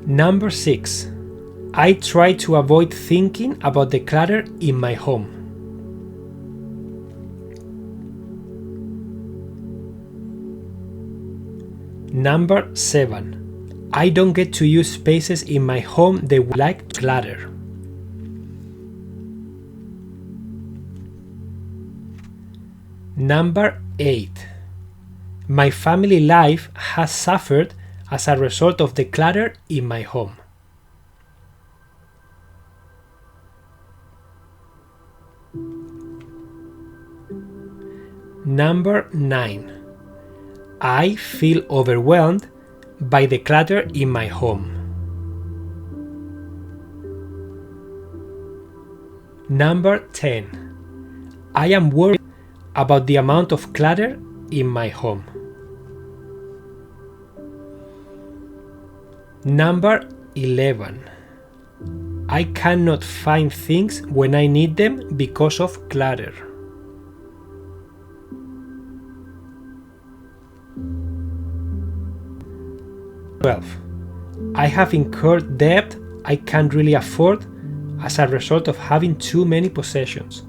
Number 6. I try to avoid thinking about the clutter in my home. Number 7. I don't get to use spaces in my home that would like to clutter. Number 8. My family life has suffered as a result of the clutter in my home. Number 9. I feel overwhelmed by the clutter in my home. Number 10. I am worried about the amount of clutter in my home. Number 11. I cannot find things when I need them because of clutter. I have incurred debt I can't really afford as a result of having too many possessions.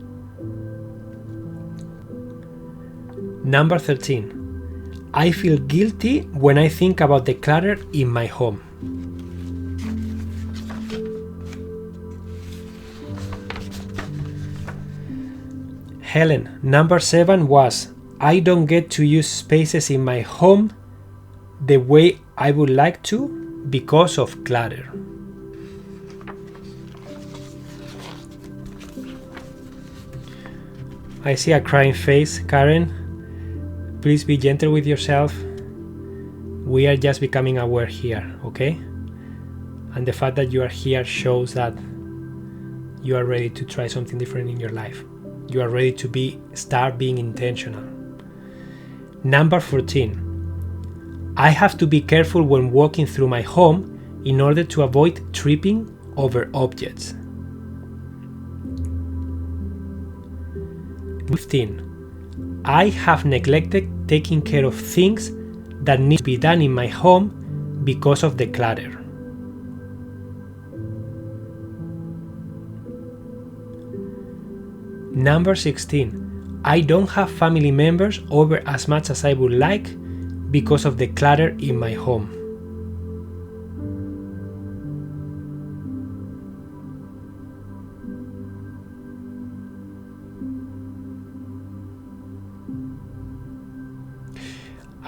Number 13. I feel guilty when I think about the clutter in my home. Helen, number 7 was, I don't get to use spaces in my home the way I would like to because of clutter. I see a crying face, Karen. Please be gentle with yourself. We are just becoming aware here, okay? And the fact that you are here shows that you are ready to try something different in your life. You are ready to start being intentional. Number 14. I have to be careful when walking through my home in order to avoid tripping over objects. 15. I have neglected taking care of things that need to be done in my home because of the clutter. Number 16. I don't have family members over as much as I would like because of the clutter in my home.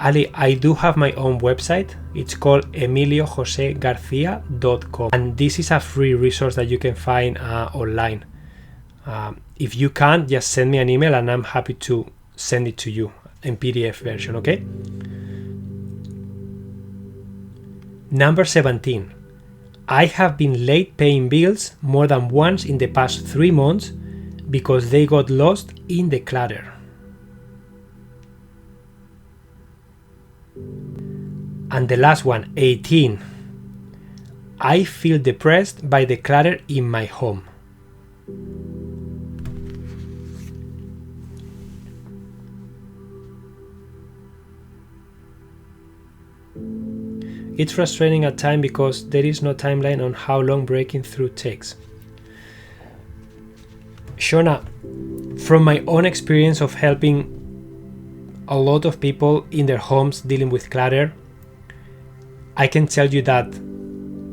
Ali, I do have my own website. It's called emiliojosegarcia.com, and this is a free resource that you can find online. If you can't, just send me an email and I'm happy to send it to you in PDF version, okay? Number 17. I have been late paying bills more than once in the past 3 months because they got lost in the clutter. And the last one, 18. I feel depressed by the clutter in my home. It's frustrating at times because there is no timeline on how long breaking through takes. Shona, from my own experience of helping a lot of people in their homes dealing with clutter, I can tell you that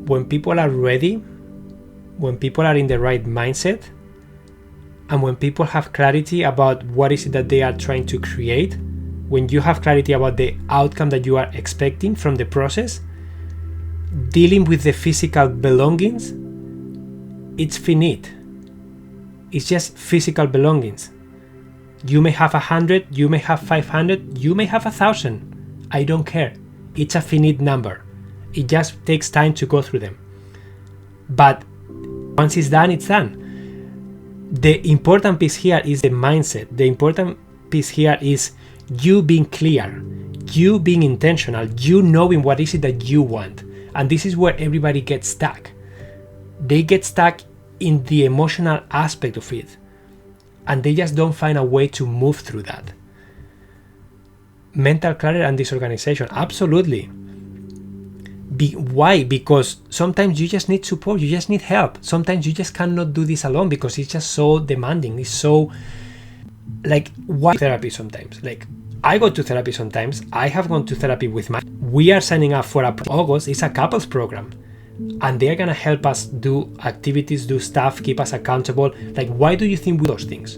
when people are ready, when people are in the right mindset, and when people have clarity about what is it that they are trying to create, when you have clarity about the outcome that you are expecting from the process, dealing with the physical belongings, it's finite. It's just physical belongings. You may have 100, you may have 500, you may have 1,000. I don't care. It's a finite number. It just takes time to go through them. But once it's done, it's done. The important piece here is the mindset. The important piece here is you being clear, you being intentional, you knowing what is it that you want. And this is where everybody gets stuck. They get stuck in the emotional aspect of it. and they just don't find a way to move through that. Mental clutter and disorganization, absolutely. Why? Because sometimes you just need support, you just need help. Sometimes you just cannot do this alone because it's just so demanding. It's so like, why therapy sometimes? Like, I go to therapy sometimes. I have gone to therapy with we are signing up for August. It's a couples program, and they're gonna help us do activities, do stuff, keep us accountable. Like, why do you think we do those things?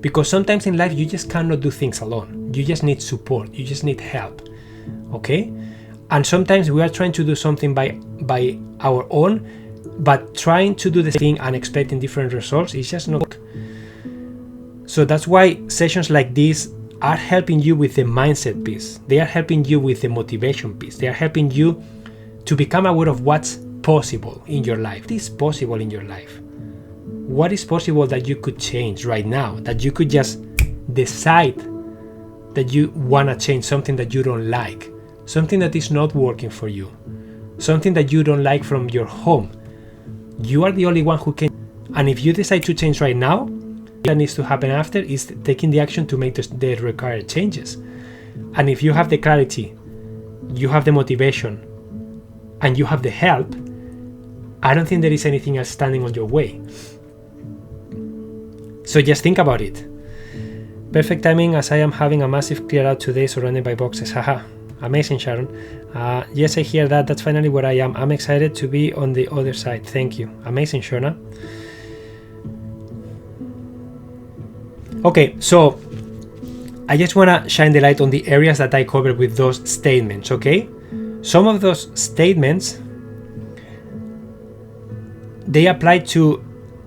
Because sometimes in life you just cannot do things alone. You just need support. You just need help. Okay? And sometimes we are trying to do something by our own, but trying to do the thing and expecting different results is just not work. So that's why sessions like this are helping you with the mindset piece. They are helping you with the motivation piece. They are helping you to become aware of what's possible in your life. What is possible in your life? What is possible that you could change right now? That you could just decide that you want to change something that you don't like, something that is not working for you, something that you don't like from your home. You are the only one who can. And if you decide to change right now, what needs to happen after is taking the action to make the required changes. And if you have the clarity, you have the motivation, and you have the help, I don't think there is anything else standing on your way. So just think about it. Perfect timing, as I am having a massive clear out today surrounded by boxes. Haha, amazing, Sharon. Yes, I hear that. That's finally where I am. I'm excited to be on the other side. Thank you. Amazing, Shona. Okay, so I just want to shine the light on the areas that I covered with those statements, okay? Some of those statements, they apply to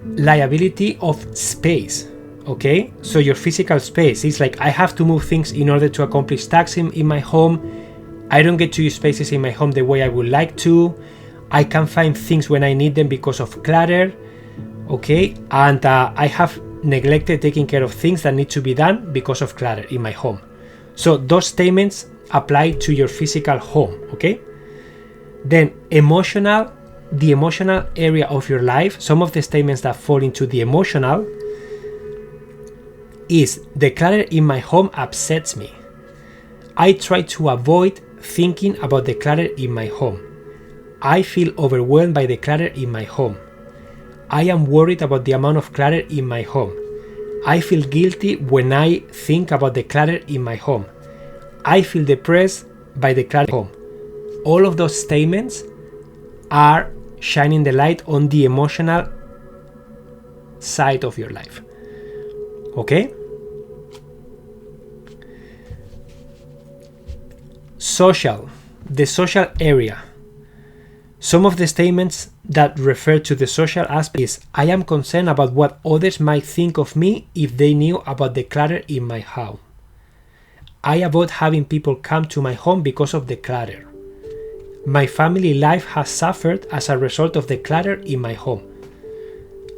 liability of space, okay? So your physical space is like, I have to move things in order to accomplish tasks in my home. I don't get to use spaces in my home the way I would like to. I can't find things when I need them because of clutter, okay? And I have neglected taking care of things that need to be done because of clutter in my home. So those statements apply to your physical home, okay? Then the emotional area of your life, some of the statements that fall into the emotional is, the clutter in my home upsets me. I try to avoid thinking about the clutter in my home. I feel overwhelmed by the clutter in my home. I am worried about the amount of clutter in my home. I feel guilty when I think about the clutter in my home. I feel depressed by the clutter in my home. All of those statements are shining the light on the emotional side of your life. Okay? The social area. Some of the statements that refer to the social aspect is, I am concerned about what others might think of me if they knew about the clutter in my home. I avoid having people come to my home because of the clutter. My family life has suffered as a result of the clutter in my home.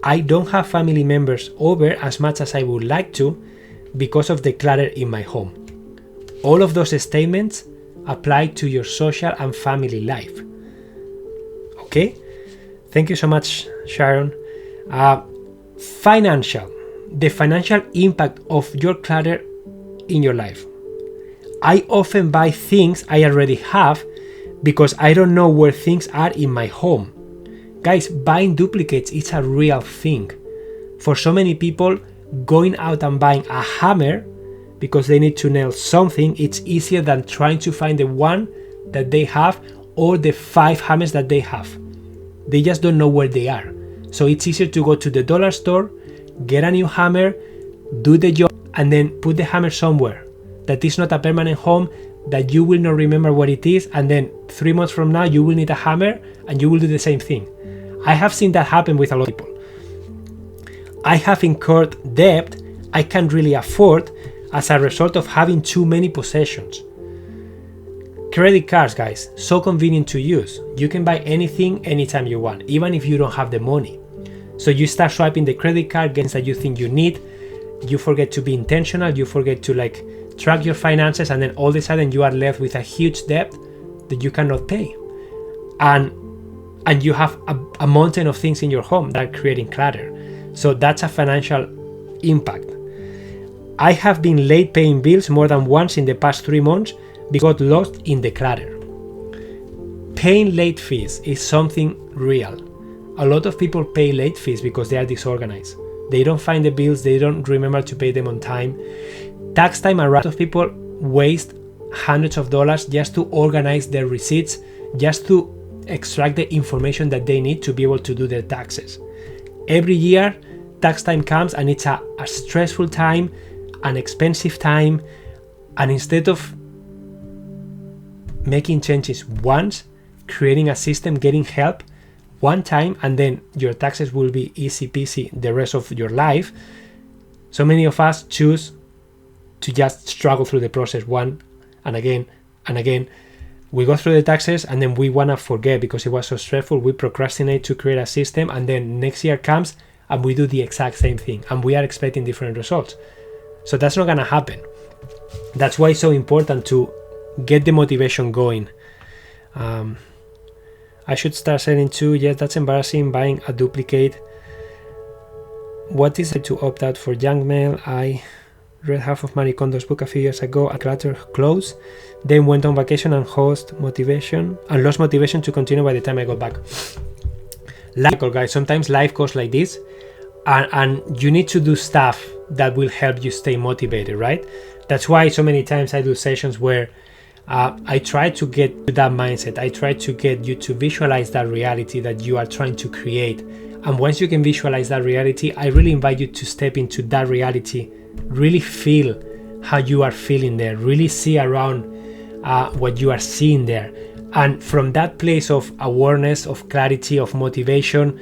I don't have family members over as much as I would like to because of the clutter in my home. All of those statements apply to your social and family life. Okay? Thank you so much, Sharon. Financial. The financial impact of your clutter in your life. I often buy things I already have because I don't know where things are in my home. Guys, buying duplicates is a real thing. For so many people, going out and buying a hammer because they need to nail something, it's easier than trying to find the one that they have or the 5 hammers that they have. They just don't know where they are. So it's easier to go to the dollar store, get a new hammer, do the job, and then put the hammer somewhere that is not a permanent home, that you will not remember what it is, and then 3 months from now you will need a hammer and you will do the same thing. I have seen that happen with a lot of people. I have incurred debt I can't really afford as a result of having too many possessions. Credit cards, guys, so convenient to use. You can buy anything anytime you want, even if you don't have the money. So you start swiping the credit card against that you think you need. You forget to be intentional. You forget to track your finances, and then all of a sudden you are left with a huge debt that you cannot pay. And you have a mountain of things in your home that are creating clutter. So that's a financial impact. I have been late paying bills more than once in the past 3 months because I got lost in the clutter. Paying late fees is something real. A lot of people pay late fees because they are disorganized. They don't find the bills, they don't remember to pay them on time. Tax time, a lot of people waste hundreds of dollars just to organize their receipts, just to extract the information that they need to be able to do their taxes. Every year, tax time comes and it's a stressful time, an expensive time, and instead of making changes once, creating a system, getting help one time, and then your taxes will be easy peasy the rest of your life, so many of us choose to just struggle through the process one and again and again. We go through the taxes and then we want to forget because it was so stressful. We procrastinate to create a system, and then next year comes and we do the exact same thing and we are expecting different results. So that's not going to happen. That's why it's so important to get the motivation going. I should start selling too. Yes, that's embarrassing, buying a duplicate. What is it to opt out for junk mail? I read half of Marie Kondo's book a few years ago, and Clutter closed, then went on vacation and lost motivation to continue by the time I got back. Life, guys, sometimes life goes like this, and you need to do stuff that will help you stay motivated, right? That's why so many times I do sessions where I try to get to that mindset. I try to get you to visualize that reality that you are trying to create. And once you can visualize that reality, I really invite you to step into that reality. Really feel how you are feeling there. Really see around what you are seeing there. And from that place of awareness, of clarity, of motivation,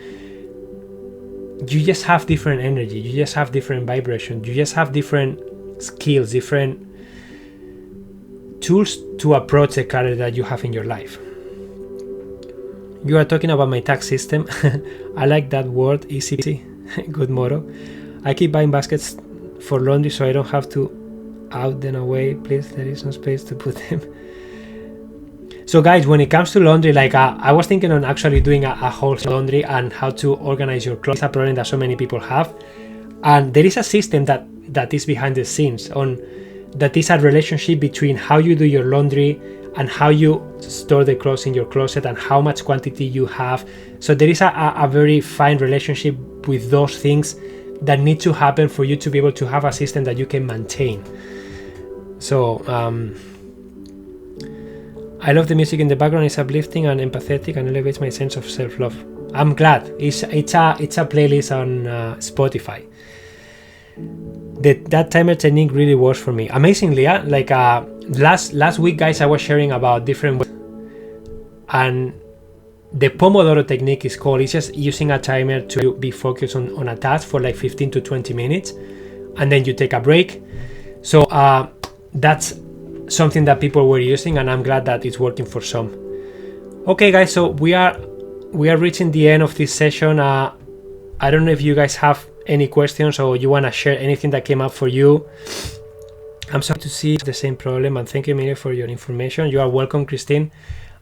you just have different energy. You just have different vibration. You just have different skills, different tools to approach the clutter that you have in your life. You are talking about my tax system. I like that word, easy. Good motto. I keep buying baskets for laundry so I don't have to out them away. Please, there is no space to put them. So guys, when it comes to laundry, like I was thinking on actually doing a whole laundry and how to organize your clothes. It's a problem that so many people have. And there is a system that is behind the scenes that is a relationship between how you do your laundry and how you store the clothes in your closet and how much quantity you have. So there is a very fine relationship with those things that need to happen for you to be able to have a system that you can maintain. So I love the music in the background. It's uplifting and empathetic and elevates my sense of self-love. I'm glad. It's a playlist on Spotify. That timer technique really works for me. Amazingly, like last week, guys, I was sharing about different ways, and the Pomodoro technique is called. It's just using a timer to be focused on a task for like 15 to 20 minutes, and then you take a break. So that's something that people were using, and I'm glad that it's working for some. Okay, guys, so we are reaching the end of this session. I don't know if you guys have any questions or you want to share anything that came up for you. I'm sorry to see the same problem, and thank you, Emilio, for your information. You are welcome, Christine.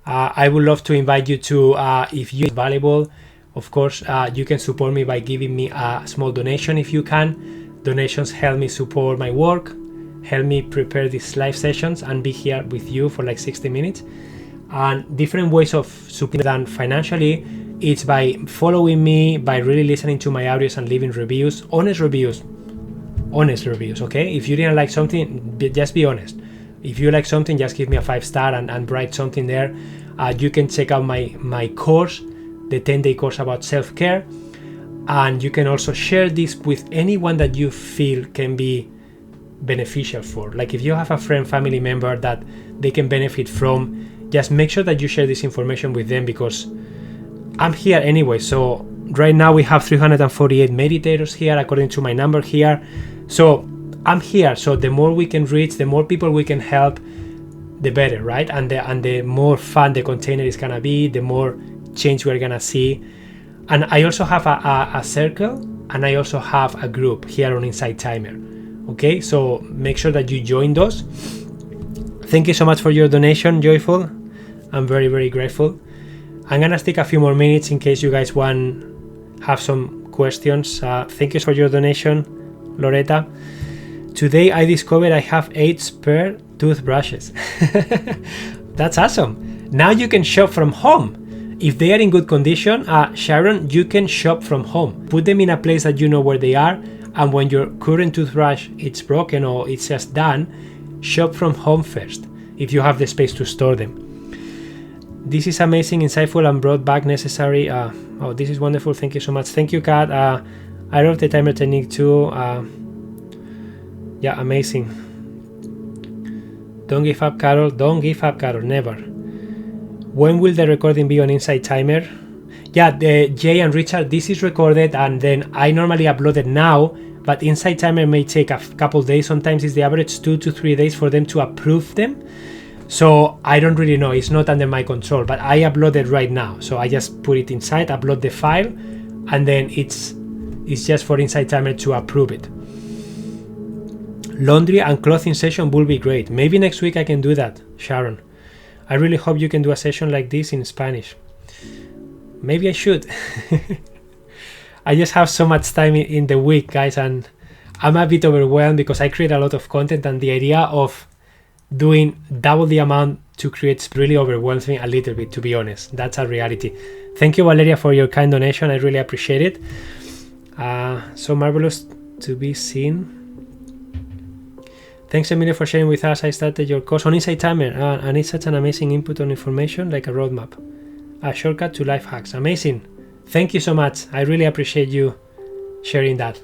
I would love to invite you to, if you are valuable, of course, you can support me by giving me a small donation if you can. Donations help me support my work, help me prepare these live sessions and be here with you for like 60 minutes. And different ways of supporting than financially, it's by following me, by really listening to my audios and leaving reviews, honest reviews, okay? If you didn't like something, just be honest. If you like something, just give me a 5-star and write something there. You can check out my course, the 10-day course about self-care. And you can also share this with anyone that you feel can be beneficial for. Like if you have a friend, family member that they can benefit from, just make sure that you share this information with them, because I'm here anyway. So right now we have 348 meditators here according to my number here. So I'm here. So the more we can reach, the more people we can help, the better, right? And the more fun the container is gonna be, the more change we're gonna see. And I also have a circle, and I also have a group here on Inside Timer. Okay, so make sure that you join those. Thank you so much for your donation, Joyful. I'm very, very grateful. I'm gonna stick a few more minutes in case you guys have some questions. Thank you for your donation. Loretta. Today I discovered I have 8 spare toothbrushes. That's awesome. Now you can shop from home. If they are in good condition, Sharon, you can shop from home. Put them in a place that you know where they are, and when your current toothbrush it's broken or it's just done, shop from home first if you have the space to store them. This is amazing, insightful, and brought back necessary. Oh, this is wonderful. Thank you so much. Thank you, Kat. I love the timer technique too. Yeah, amazing. Don't give up, Carol. Don't give up, Carol. Never. When will the recording be on Inside Timer? Yeah, Jay and Richard, this is recorded and then I normally upload it now, but Inside Timer may take a couple days. Sometimes it's the average 2 to 3 days for them to approve them. So I don't really know. It's not under my control, but I upload it right now. So I just put it inside, upload the file, and then it's just for Inside Timer to approve it. Laundry and clothing session will be great. Maybe next week I can do that, Sharon. I really hope you can do a session like this in Spanish. Maybe I should. I just have so much time in the week, guys, and I'm a bit overwhelmed because I create a lot of content, and the idea of doing double the amount to create really overwhelms me a little bit, to be honest. That's a reality. Thank you, Valeria, for your kind donation. I really appreciate it. So marvelous to be seen. Thanks, Emilio, for sharing with us. I started your course on Inside Timer, and it's such an amazing input on information, like a roadmap, a shortcut to life hacks. Amazing. Thank you so much. I really appreciate you sharing that.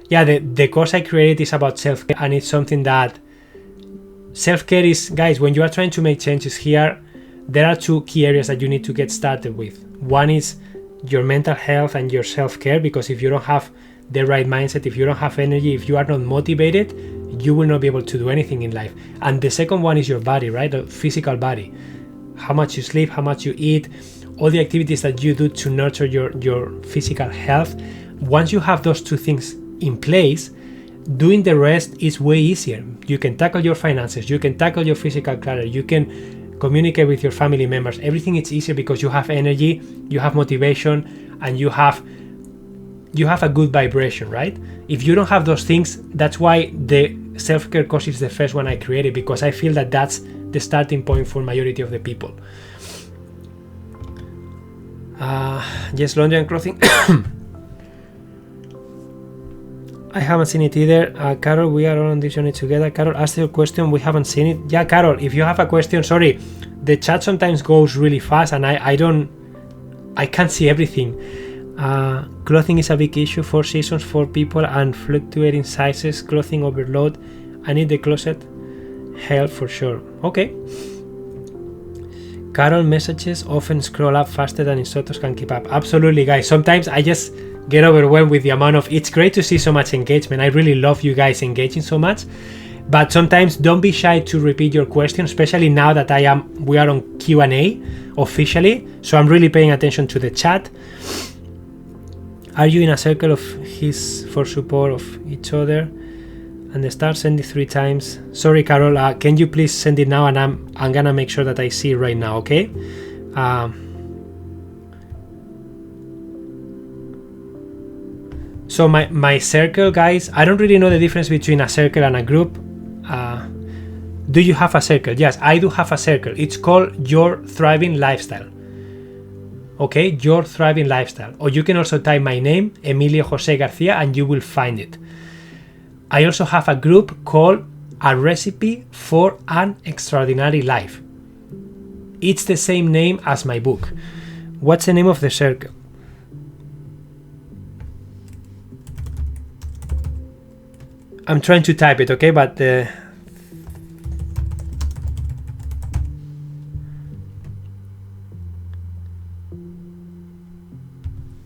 Yeah, the course I created is about self-care, and it's something that self-care is, guys, when you are trying to make changes here, there are 2 key areas that you need to get started with. One is your mental health and your self-care, because if you don't have the right mindset, if you don't have energy, if you are not motivated, you will not be able to do anything in life. And the second one is your body, right? The physical body. How much you sleep, how much you eat, all the activities that you do to nurture your physical health. Once you have those 2 things in place, doing the rest is way easier. You can tackle your finances, you can tackle your physical clutter, you can communicate with your family members. Everything is easier because you have energy, you have motivation, and you have a good vibration, right? If you don't have those things, that's why the self-care course is the first one I created, because I feel that that's the starting point for majority of the people. Yes, laundry and clothing. I haven't seen it either. Carol, we are all on this journey together. Carol, ask your question. We haven't seen it. Yeah, Carol, if you have a question, sorry, the chat sometimes goes really fast and I can't see everything. Clothing is a big issue. 4 seasons for people and fluctuating sizes, clothing overload. I need the closet help for sure. Okay. Carol, messages often scroll up faster than instructors can keep up. Absolutely, guys. Sometimes I just get overwhelmed with the amount of, it's great to see so much engagement. I really love you guys engaging so much, but sometimes don't be shy to repeat your question, especially now that we are on Q&A officially. So I'm really paying attention to the chat. Are you in a circle of his for support of each other? And start sending 3 times. Sorry, Carol, can you please send it now? And I'm gonna make sure that I see it right now, okay? So my circle, guys, I don't really know the difference between a circle and a group. Do you have a circle? Yes, I do have a circle. It's called Your Thriving Lifestyle. Okay, Your Thriving Lifestyle. Or you can also type my name, Emilio Jose Garcia, and you will find it. I also have a group called A Recipe for an Extraordinary Life. It's the same name as my book. What's the name of the circle? I'm trying to type it, okay, but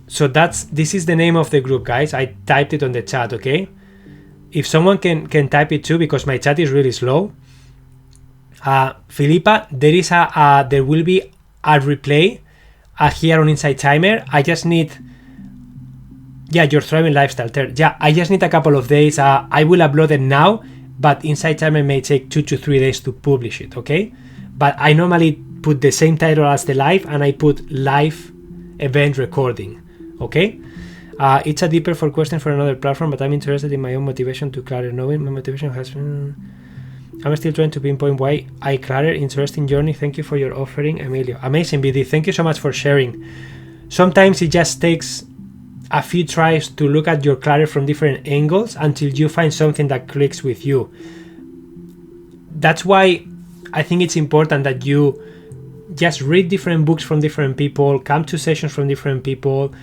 so this is the name of the group, guys. I typed it on the chat, okay? If someone can type it too, because my chat is really slow. Philippa, there will be a replay here on Inside Timer. I just need, Your Thriving Lifestyle. I just need a couple of days. I will upload it now, but Inside Timer may take 2 to 3 days to publish it, okay? But I normally put the same title as the live, and I put live event recording, okay? It's a deeper for question for another platform, but I'm interested in my own motivation to clutter. Knowing my motivation has been... I'm still trying to pinpoint why I clutter. Interesting journey. Thank you for your offering, Emilio. Amazing, BD. Thank you so much for sharing. Sometimes it just takes a few tries to look at your clutter from different angles until you find something that clicks with you. That's why I think it's important that you just read different books from different people, come to sessions from different people,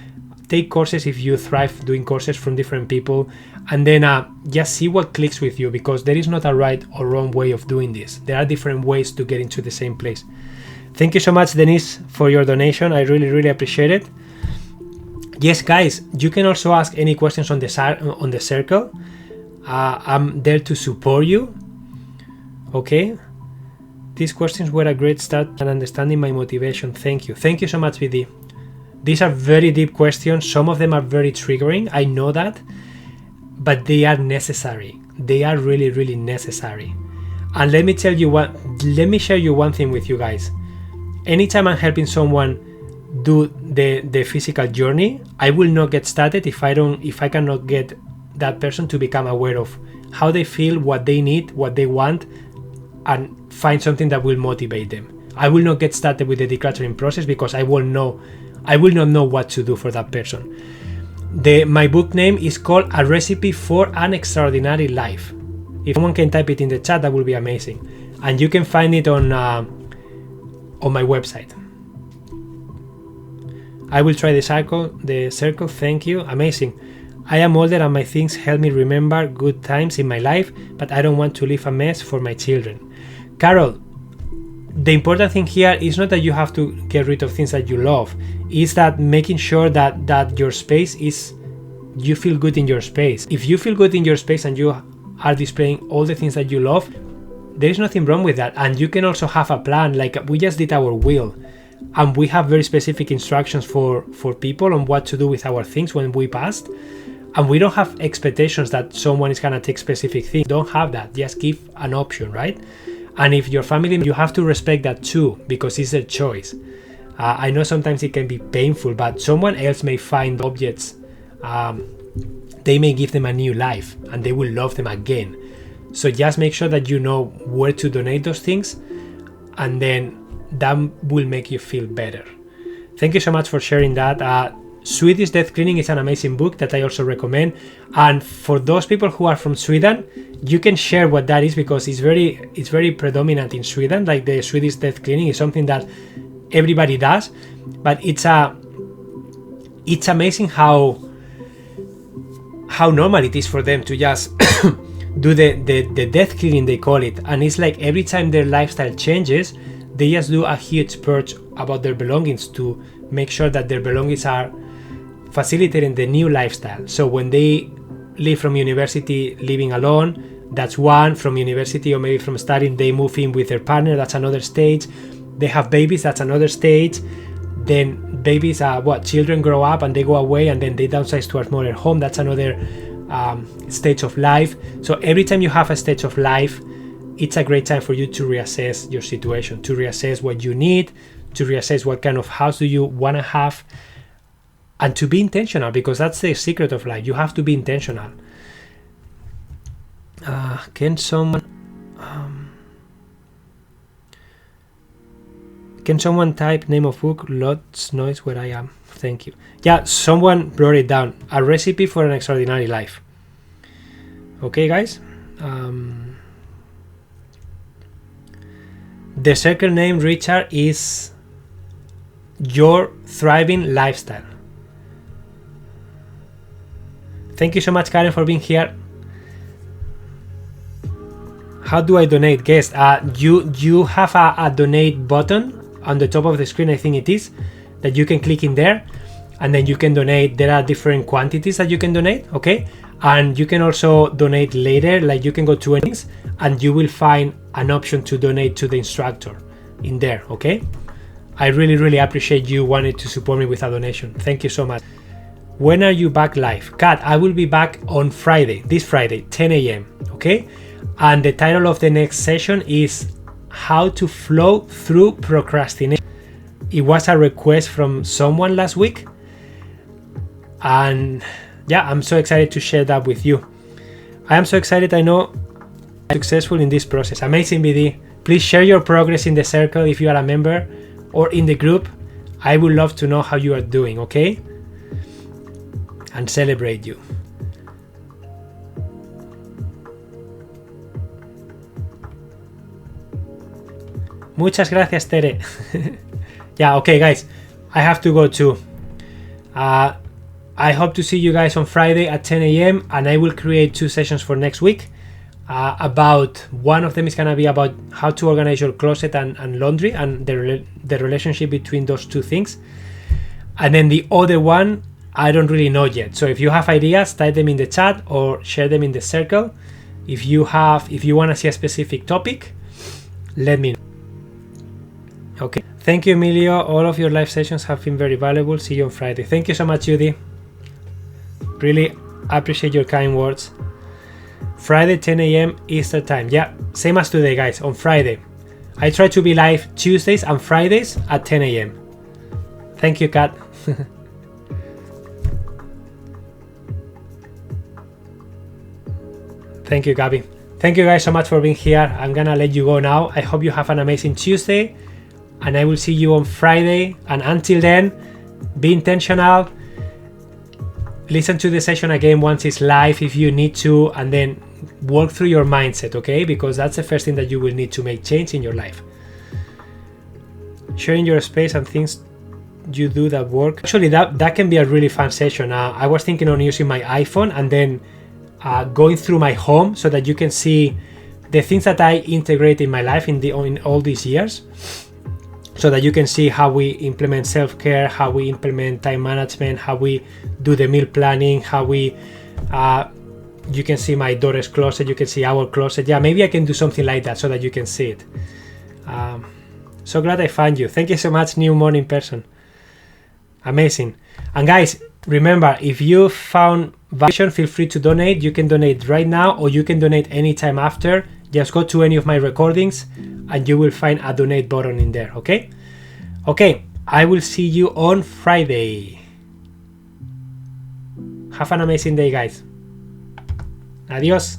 take courses if you thrive doing courses from different people, and then just see what clicks with you, because there is not a right or wrong way of doing this. There are different ways to get into the same place. Thank you so much, Denise, for your donation. I really, really appreciate it. Yes, guys, you can also ask any questions on the circle. I'm there to support you. Okay. These questions were a great start in understanding my motivation. Thank you. Thank you so much, VD. These are very deep questions. Some of them are very triggering. I know that. But they are necessary. They are really, really necessary. And let me tell you what, let me share you one thing with you guys. Anytime I'm helping someone do the physical journey, I will not get started if I cannot get that person to become aware of how they feel, what they need, what they want, and find something that will motivate them. I will not get started with the decluttering process because I will not know what to do for that person. My book name is called A Recipe for an Extraordinary Life. If someone can type it in the chat, that would be amazing. And you can find it on my website. I will try the circle. Thank you. Amazing. I am older and my things help me remember good times in my life, but I don't want to leave a mess for my children. Carol, the important thing here is not that you have to get rid of things that you love. It's that making sure that your space is, you feel good in your space. If you feel good in your space and you are displaying all the things that you love, there is nothing wrong with that. And you can also have a plan, like we just did our will. And we have very specific instructions for people on what to do with our things when we passed. And we don't have expectations that someone is going to take specific things. Don't have that. Just give an option, right? And if your family, you have to respect that too, because it's their choice. I know sometimes it can be painful, but someone else may find objects. They may give them a new life and they will love them again. So just make sure that you know where to donate those things, and then that will make you feel better. Thank you so much for sharing that. Swedish Death Cleaning is an amazing book that I also recommend. And for those people who are from Sweden, you can share what that is, because it's very predominant in Sweden. Like the Swedish Death Cleaning is something that everybody does, but it's amazing how normal it is for them to just do the death cleaning, they call it. And it's like every time their lifestyle changes, they just do a huge purge about their belongings to make sure that their belongings are facilitating the new lifestyle. So when they leave from university living alone, that's one. From university or maybe from studying, they move in with their partner, that's another stage. They have babies, that's another stage. Then babies children grow up and they go away, and then they downsize to a smaller home, that's another stage of life. So every time you have a stage of life, it's a great time for you to reassess your situation, to reassess what you need, to reassess what kind of house do you want to have, and to be intentional, because that's the secret of life. You have to be intentional. Can someone type name of book? Lots noise where I am. Thank you. Yeah, someone wrote it down. A Recipe for an Extraordinary Life. Okay, guys. The circle name, Richard, is Your Thriving Lifestyle. Thank you so much, Karen, for being here. How do I donate? Guest, you have a donate button on the top of the screen, I think it is, that you can click in there, and then you can donate. There are different quantities that you can donate, okay? And you can also donate later, like you can go to earnings and you will find an option to donate to the instructor in there, okay? I really, really appreciate you wanting to support me with a donation. Thank you so much. When are you back live? Kat, I will be back on Friday, this Friday, 10 a.m., okay? And the title of the next session is How to Flow Through Procrastination. It was a request from someone last week. And yeah, I'm so excited to share that with you. I am so excited. I know I'm successful in this process. Amazing, BD. Please share your progress in the circle if you are a member or in the group. I would love to know how you are doing, okay? And celebrate you. Muchas gracias, Tere. Yeah, okay, guys. I have to go too. I hope to see you guys on Friday at 10 a.m. and I will create 2 sessions for next week. About one of them is gonna be about how to organize your closet and laundry and the relationship between those 2 things. And then the other one, I don't really know yet. So if you have ideas, type them in the chat or share them in the circle. If you want to see a specific topic, let me know. Okay. Thank you, Emilio. All of your live sessions have been very valuable. See you on Friday. Thank you so much, Judy. Really appreciate your kind words. Friday, 10 a.m. Eastern time. Yeah, same as today, guys. On Friday. I try to be live Tuesdays and Fridays at 10 a.m. Thank you, Kat. Thank you, Gabby. Thank you guys so much for being here. I'm gonna let you go now. I hope you have an amazing Tuesday and I will see you on Friday. And until then, be intentional. Listen to the session again once it's live if you need to, and then work through your mindset, okay? Because that's the first thing that you will need to make change in your life. Sharing your space and things you do that work. Actually, that can be a really fun session. I was thinking on using my iPhone and then going through my home so that you can see the things that I integrate in my life in all these years, so that you can see how we implement self-care, how we implement time management, how we do the meal planning, how we you can see my daughter's closet, you can see our closet. Yeah, maybe I can do something like that so that you can see it. So glad I found you. Thank you so much, new morning person. Amazing. And guys, remember, if you found value, feel free to donate. You can donate right now or you can donate anytime after. Just go to any of my recordings and you will find a donate button in there, okay? Okay, I will see you on Friday. Have an amazing day, guys. Adios.